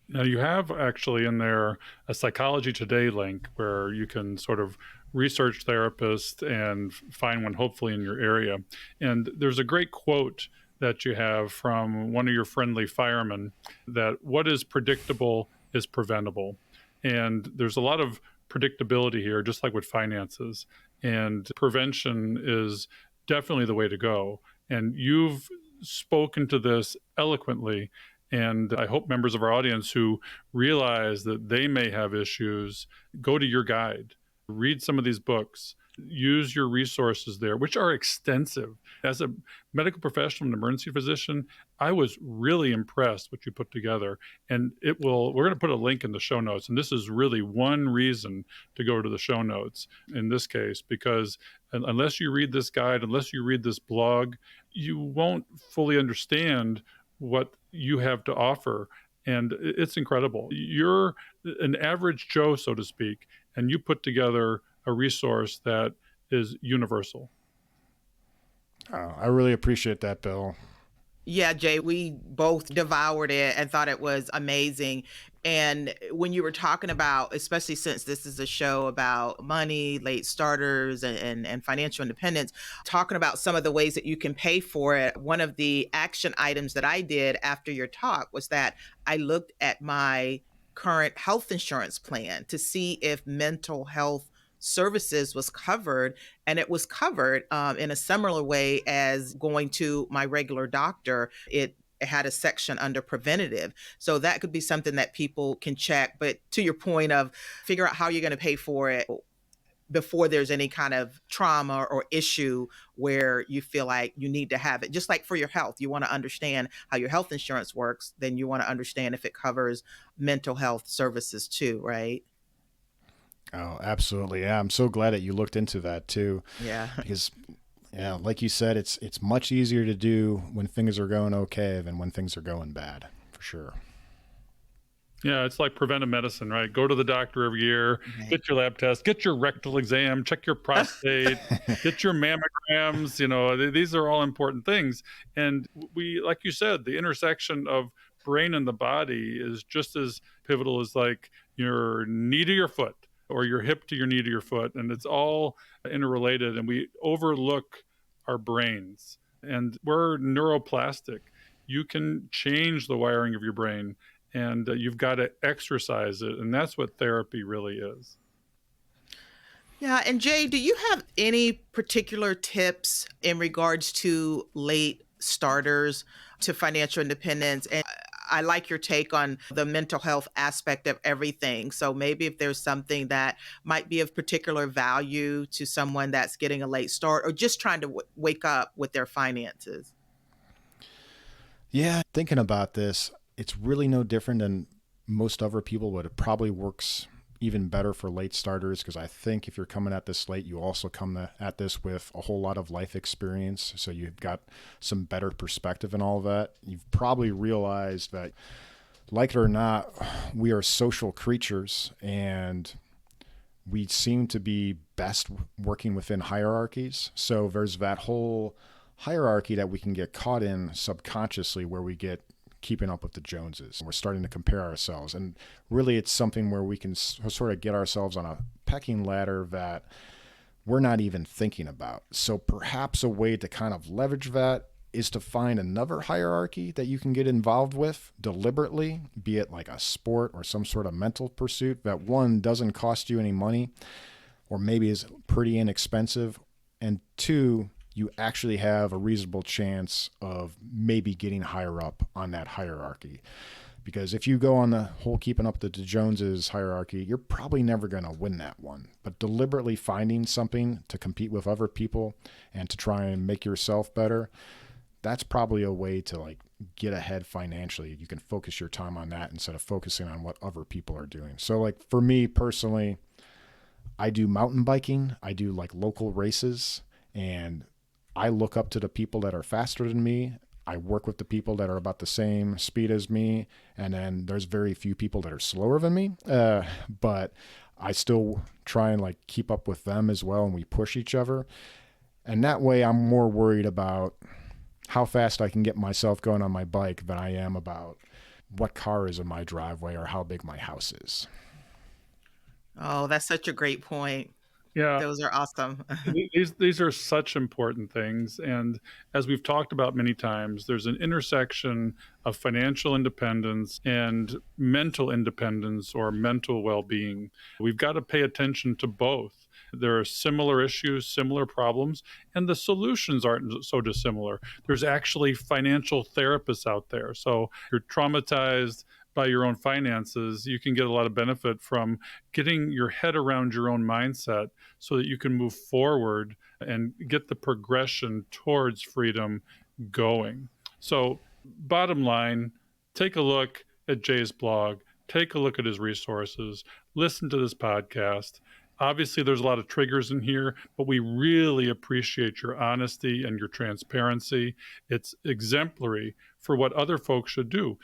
Now, you have actually in there a Psychology Today link where you can sort of research therapists and find one hopefully in your area. And there's a great quote that you have from one of your friendly firemen that what is predictable is preventable. And there's a lot of predictability here, just like with finances. And prevention is definitely the way to go. And you've spoken to this eloquently. And I hope members of our audience who realize that they may have issues, go to your guide, read some of these books, use your resources there, which are extensive. As a medical professional and emergency physician, I was really impressed what you put together. And we're going to put a link in the show notes. And this is really one reason to go to the show notes in this case, because unless you read this guide, unless you read this blog, you won't fully understand what you have to offer. And it's incredible. You're an average Joe, so to speak, and you put together a resource that is universal. Oh, I really appreciate that, Bill. Yeah, Jay, we both devoured it and thought it was amazing. And when you were talking about, especially since this is a show about money, late starters, and financial independence, talking about some of the ways that you can pay for it, one of the action items that I did after your talk was that I looked at my current health insurance plan to see if mental health services was covered, and it was covered in a similar way as going to my regular doctor. It had a section under preventative. So that could be something that people can check. But to your point of figure out how you're going to pay for it before there's any kind of trauma or issue where you feel like you need to have it. Just like for your health, you want to understand how your health insurance works, then you want to understand if it covers mental health services too, right? Oh, absolutely. Yeah, I'm so glad that you looked into that too. Yeah. Because, yeah, like you said, it's much easier to do when things are going okay than when things are going bad, for sure. Yeah, it's like preventive medicine, right? Go to the doctor every year, get your lab test, get your rectal exam, check your prostate, get your mammograms. These are all important things. And we, like you said, the intersection of brain and the body is just as pivotal as like your knee to your foot or your hip to your knee to your foot. And it's all interrelated, and we overlook our brains. And we're neuroplastic. You can change the wiring of your brain, and you've got to exercise it. And that's what therapy really is. Yeah. And Jay, do you have any particular tips in regards to late starters to financial independence? And I like your take on the mental health aspect of everything. So maybe if there's something that might be of particular value to someone that's getting a late start or just trying to wake up with their finances. Yeah, thinking about this, it's really no different than most other people, but it probably works even better for late starters, because I think if you're coming at this late, you also come at this with a whole lot of life experience. So you've got some better perspective and all of that. You've probably realized that, like it or not, we are social creatures, and we seem to be best working within hierarchies. So there's that whole hierarchy that we can get caught in subconsciously, where we get keeping up with the Joneses. We're starting to compare ourselves. And really, it's something where we can sort of get ourselves on a pecking ladder that we're not even thinking about. So perhaps a way to kind of leverage that is to find another hierarchy that you can get involved with deliberately, be it like a sport or some sort of mental pursuit that, one, doesn't cost you any money or maybe is pretty inexpensive, and two, you actually have a reasonable chance of maybe getting higher up on that hierarchy. Because if you go on the whole keeping up with the Joneses hierarchy, you're probably never going to win that one. But deliberately finding something to compete with other people and to try and make yourself better, that's probably a way to like get ahead financially. You can focus your time on that instead of focusing on what other people are doing. So like for me personally, I do mountain biking. I do like local races, and I look up to the people that are faster than me. I work with the people that are about the same speed as me. And then there's very few people that are slower than me. But I still try and like keep up with them as well. And we push each other. And that way I'm more worried about how fast I can get myself going on my bike than I am about what car is in my driveway or how big my house is. Oh, that's such a great point. Yeah. Those are awesome. These are such important things. And as we've talked about many times, there's an intersection of financial independence and mental independence or mental well-being. We've got to pay attention to both. There are similar issues, similar problems, and the solutions aren't so dissimilar. There's actually financial therapists out there. So you're traumatized by your own finances, you can get a lot of benefit from getting your head around your own mindset so that you can move forward and get the progression towards freedom going. So bottom line, take a look at Jay's blog, take a look at his resources, listen to this podcast. Obviously, there's a lot of triggers in here, but we really appreciate your honesty and your transparency. It's exemplary for what other folks should do.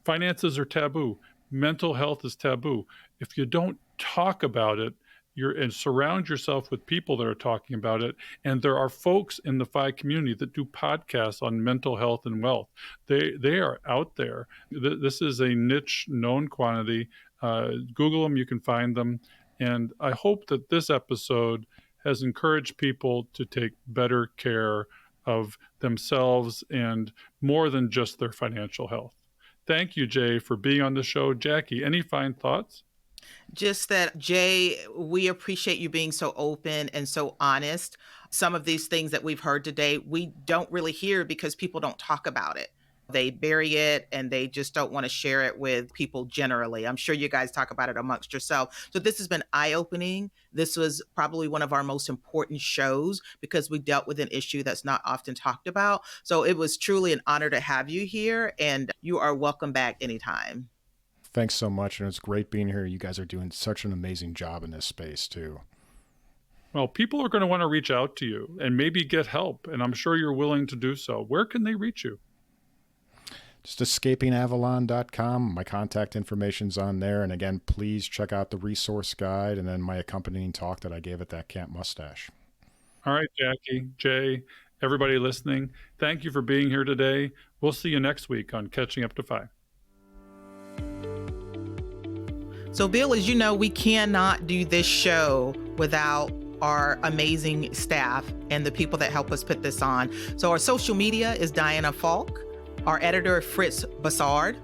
Finances are taboo. Mental health is taboo. If you don't talk about it, and surround yourself with people that are talking about it, and there are folks in the FI community that do podcasts on mental health and wealth. They are out there. This is a niche known quantity. Google them, you can find them. And I hope that this episode has encouraged people to take better care of themselves and more than just their financial health. Thank you, Jay, for being on the show. Jackie, any fine thoughts? Just that, Jay, we appreciate you being so open and so honest. Some of these things that we've heard today, we don't really hear because people don't talk about it. They bury it and they just don't want to share it with people generally. I'm sure you guys talk about it amongst yourself. So this has been eye-opening. This was probably one of our most important shows because we dealt with an issue that's not often talked about. So it was truly an honor to have you here, and you are welcome back anytime. Thanks so much. And it's great being here. You guys are doing such an amazing job in this space too. Well, people are going to want to reach out to you and maybe get help. And I'm sure you're willing to do so. Where can they reach you? Just escapingavalon.com. My contact information's on there. And again, please check out the resource guide and then my accompanying talk that I gave at that Camp Mustache. All right, Jackie, Jay, everybody listening, thank you for being here today. We'll see you next week on Catching Up to FI. So, Bill, as you know, we cannot do this show without our amazing staff and the people that help us put this on. So our social media is Diana Falk, our editor, Fritz Bassard,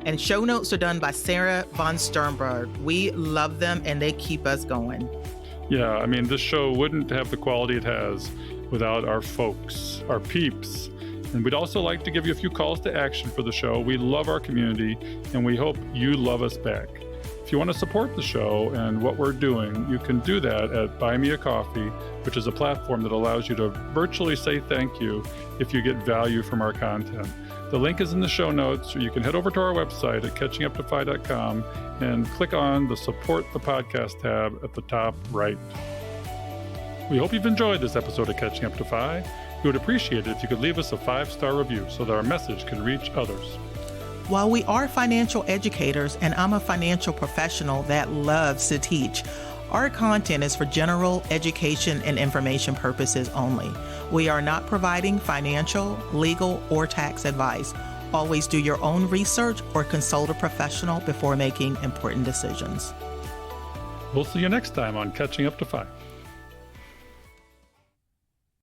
and show notes are done by Sarah von Sternberg. We love them and they keep us going. Yeah, I mean, this show wouldn't have the quality it has without our folks, our peeps. And we'd also like to give you a few calls to action for the show. We love our community and we hope you love us back. If you want to support the show and what we're doing, you can do that at Buy Me a Coffee, which is a platform that allows you to virtually say thank you if you get value from our content. The link is in the show notes, or you can head over to our website at catchinguptofi.com and click on the Support the Podcast tab at the top right. We hope you've enjoyed this episode of Catching Up to FI. We would appreciate it if you could leave us a 5-star review so that our message can reach others. While we are financial educators, and I'm a financial professional that loves to teach, our content is for general education and information purposes only. We are not providing financial, legal, or tax advice. Always do your own research or consult a professional before making important decisions. We'll see you next time on Catching Up to FI.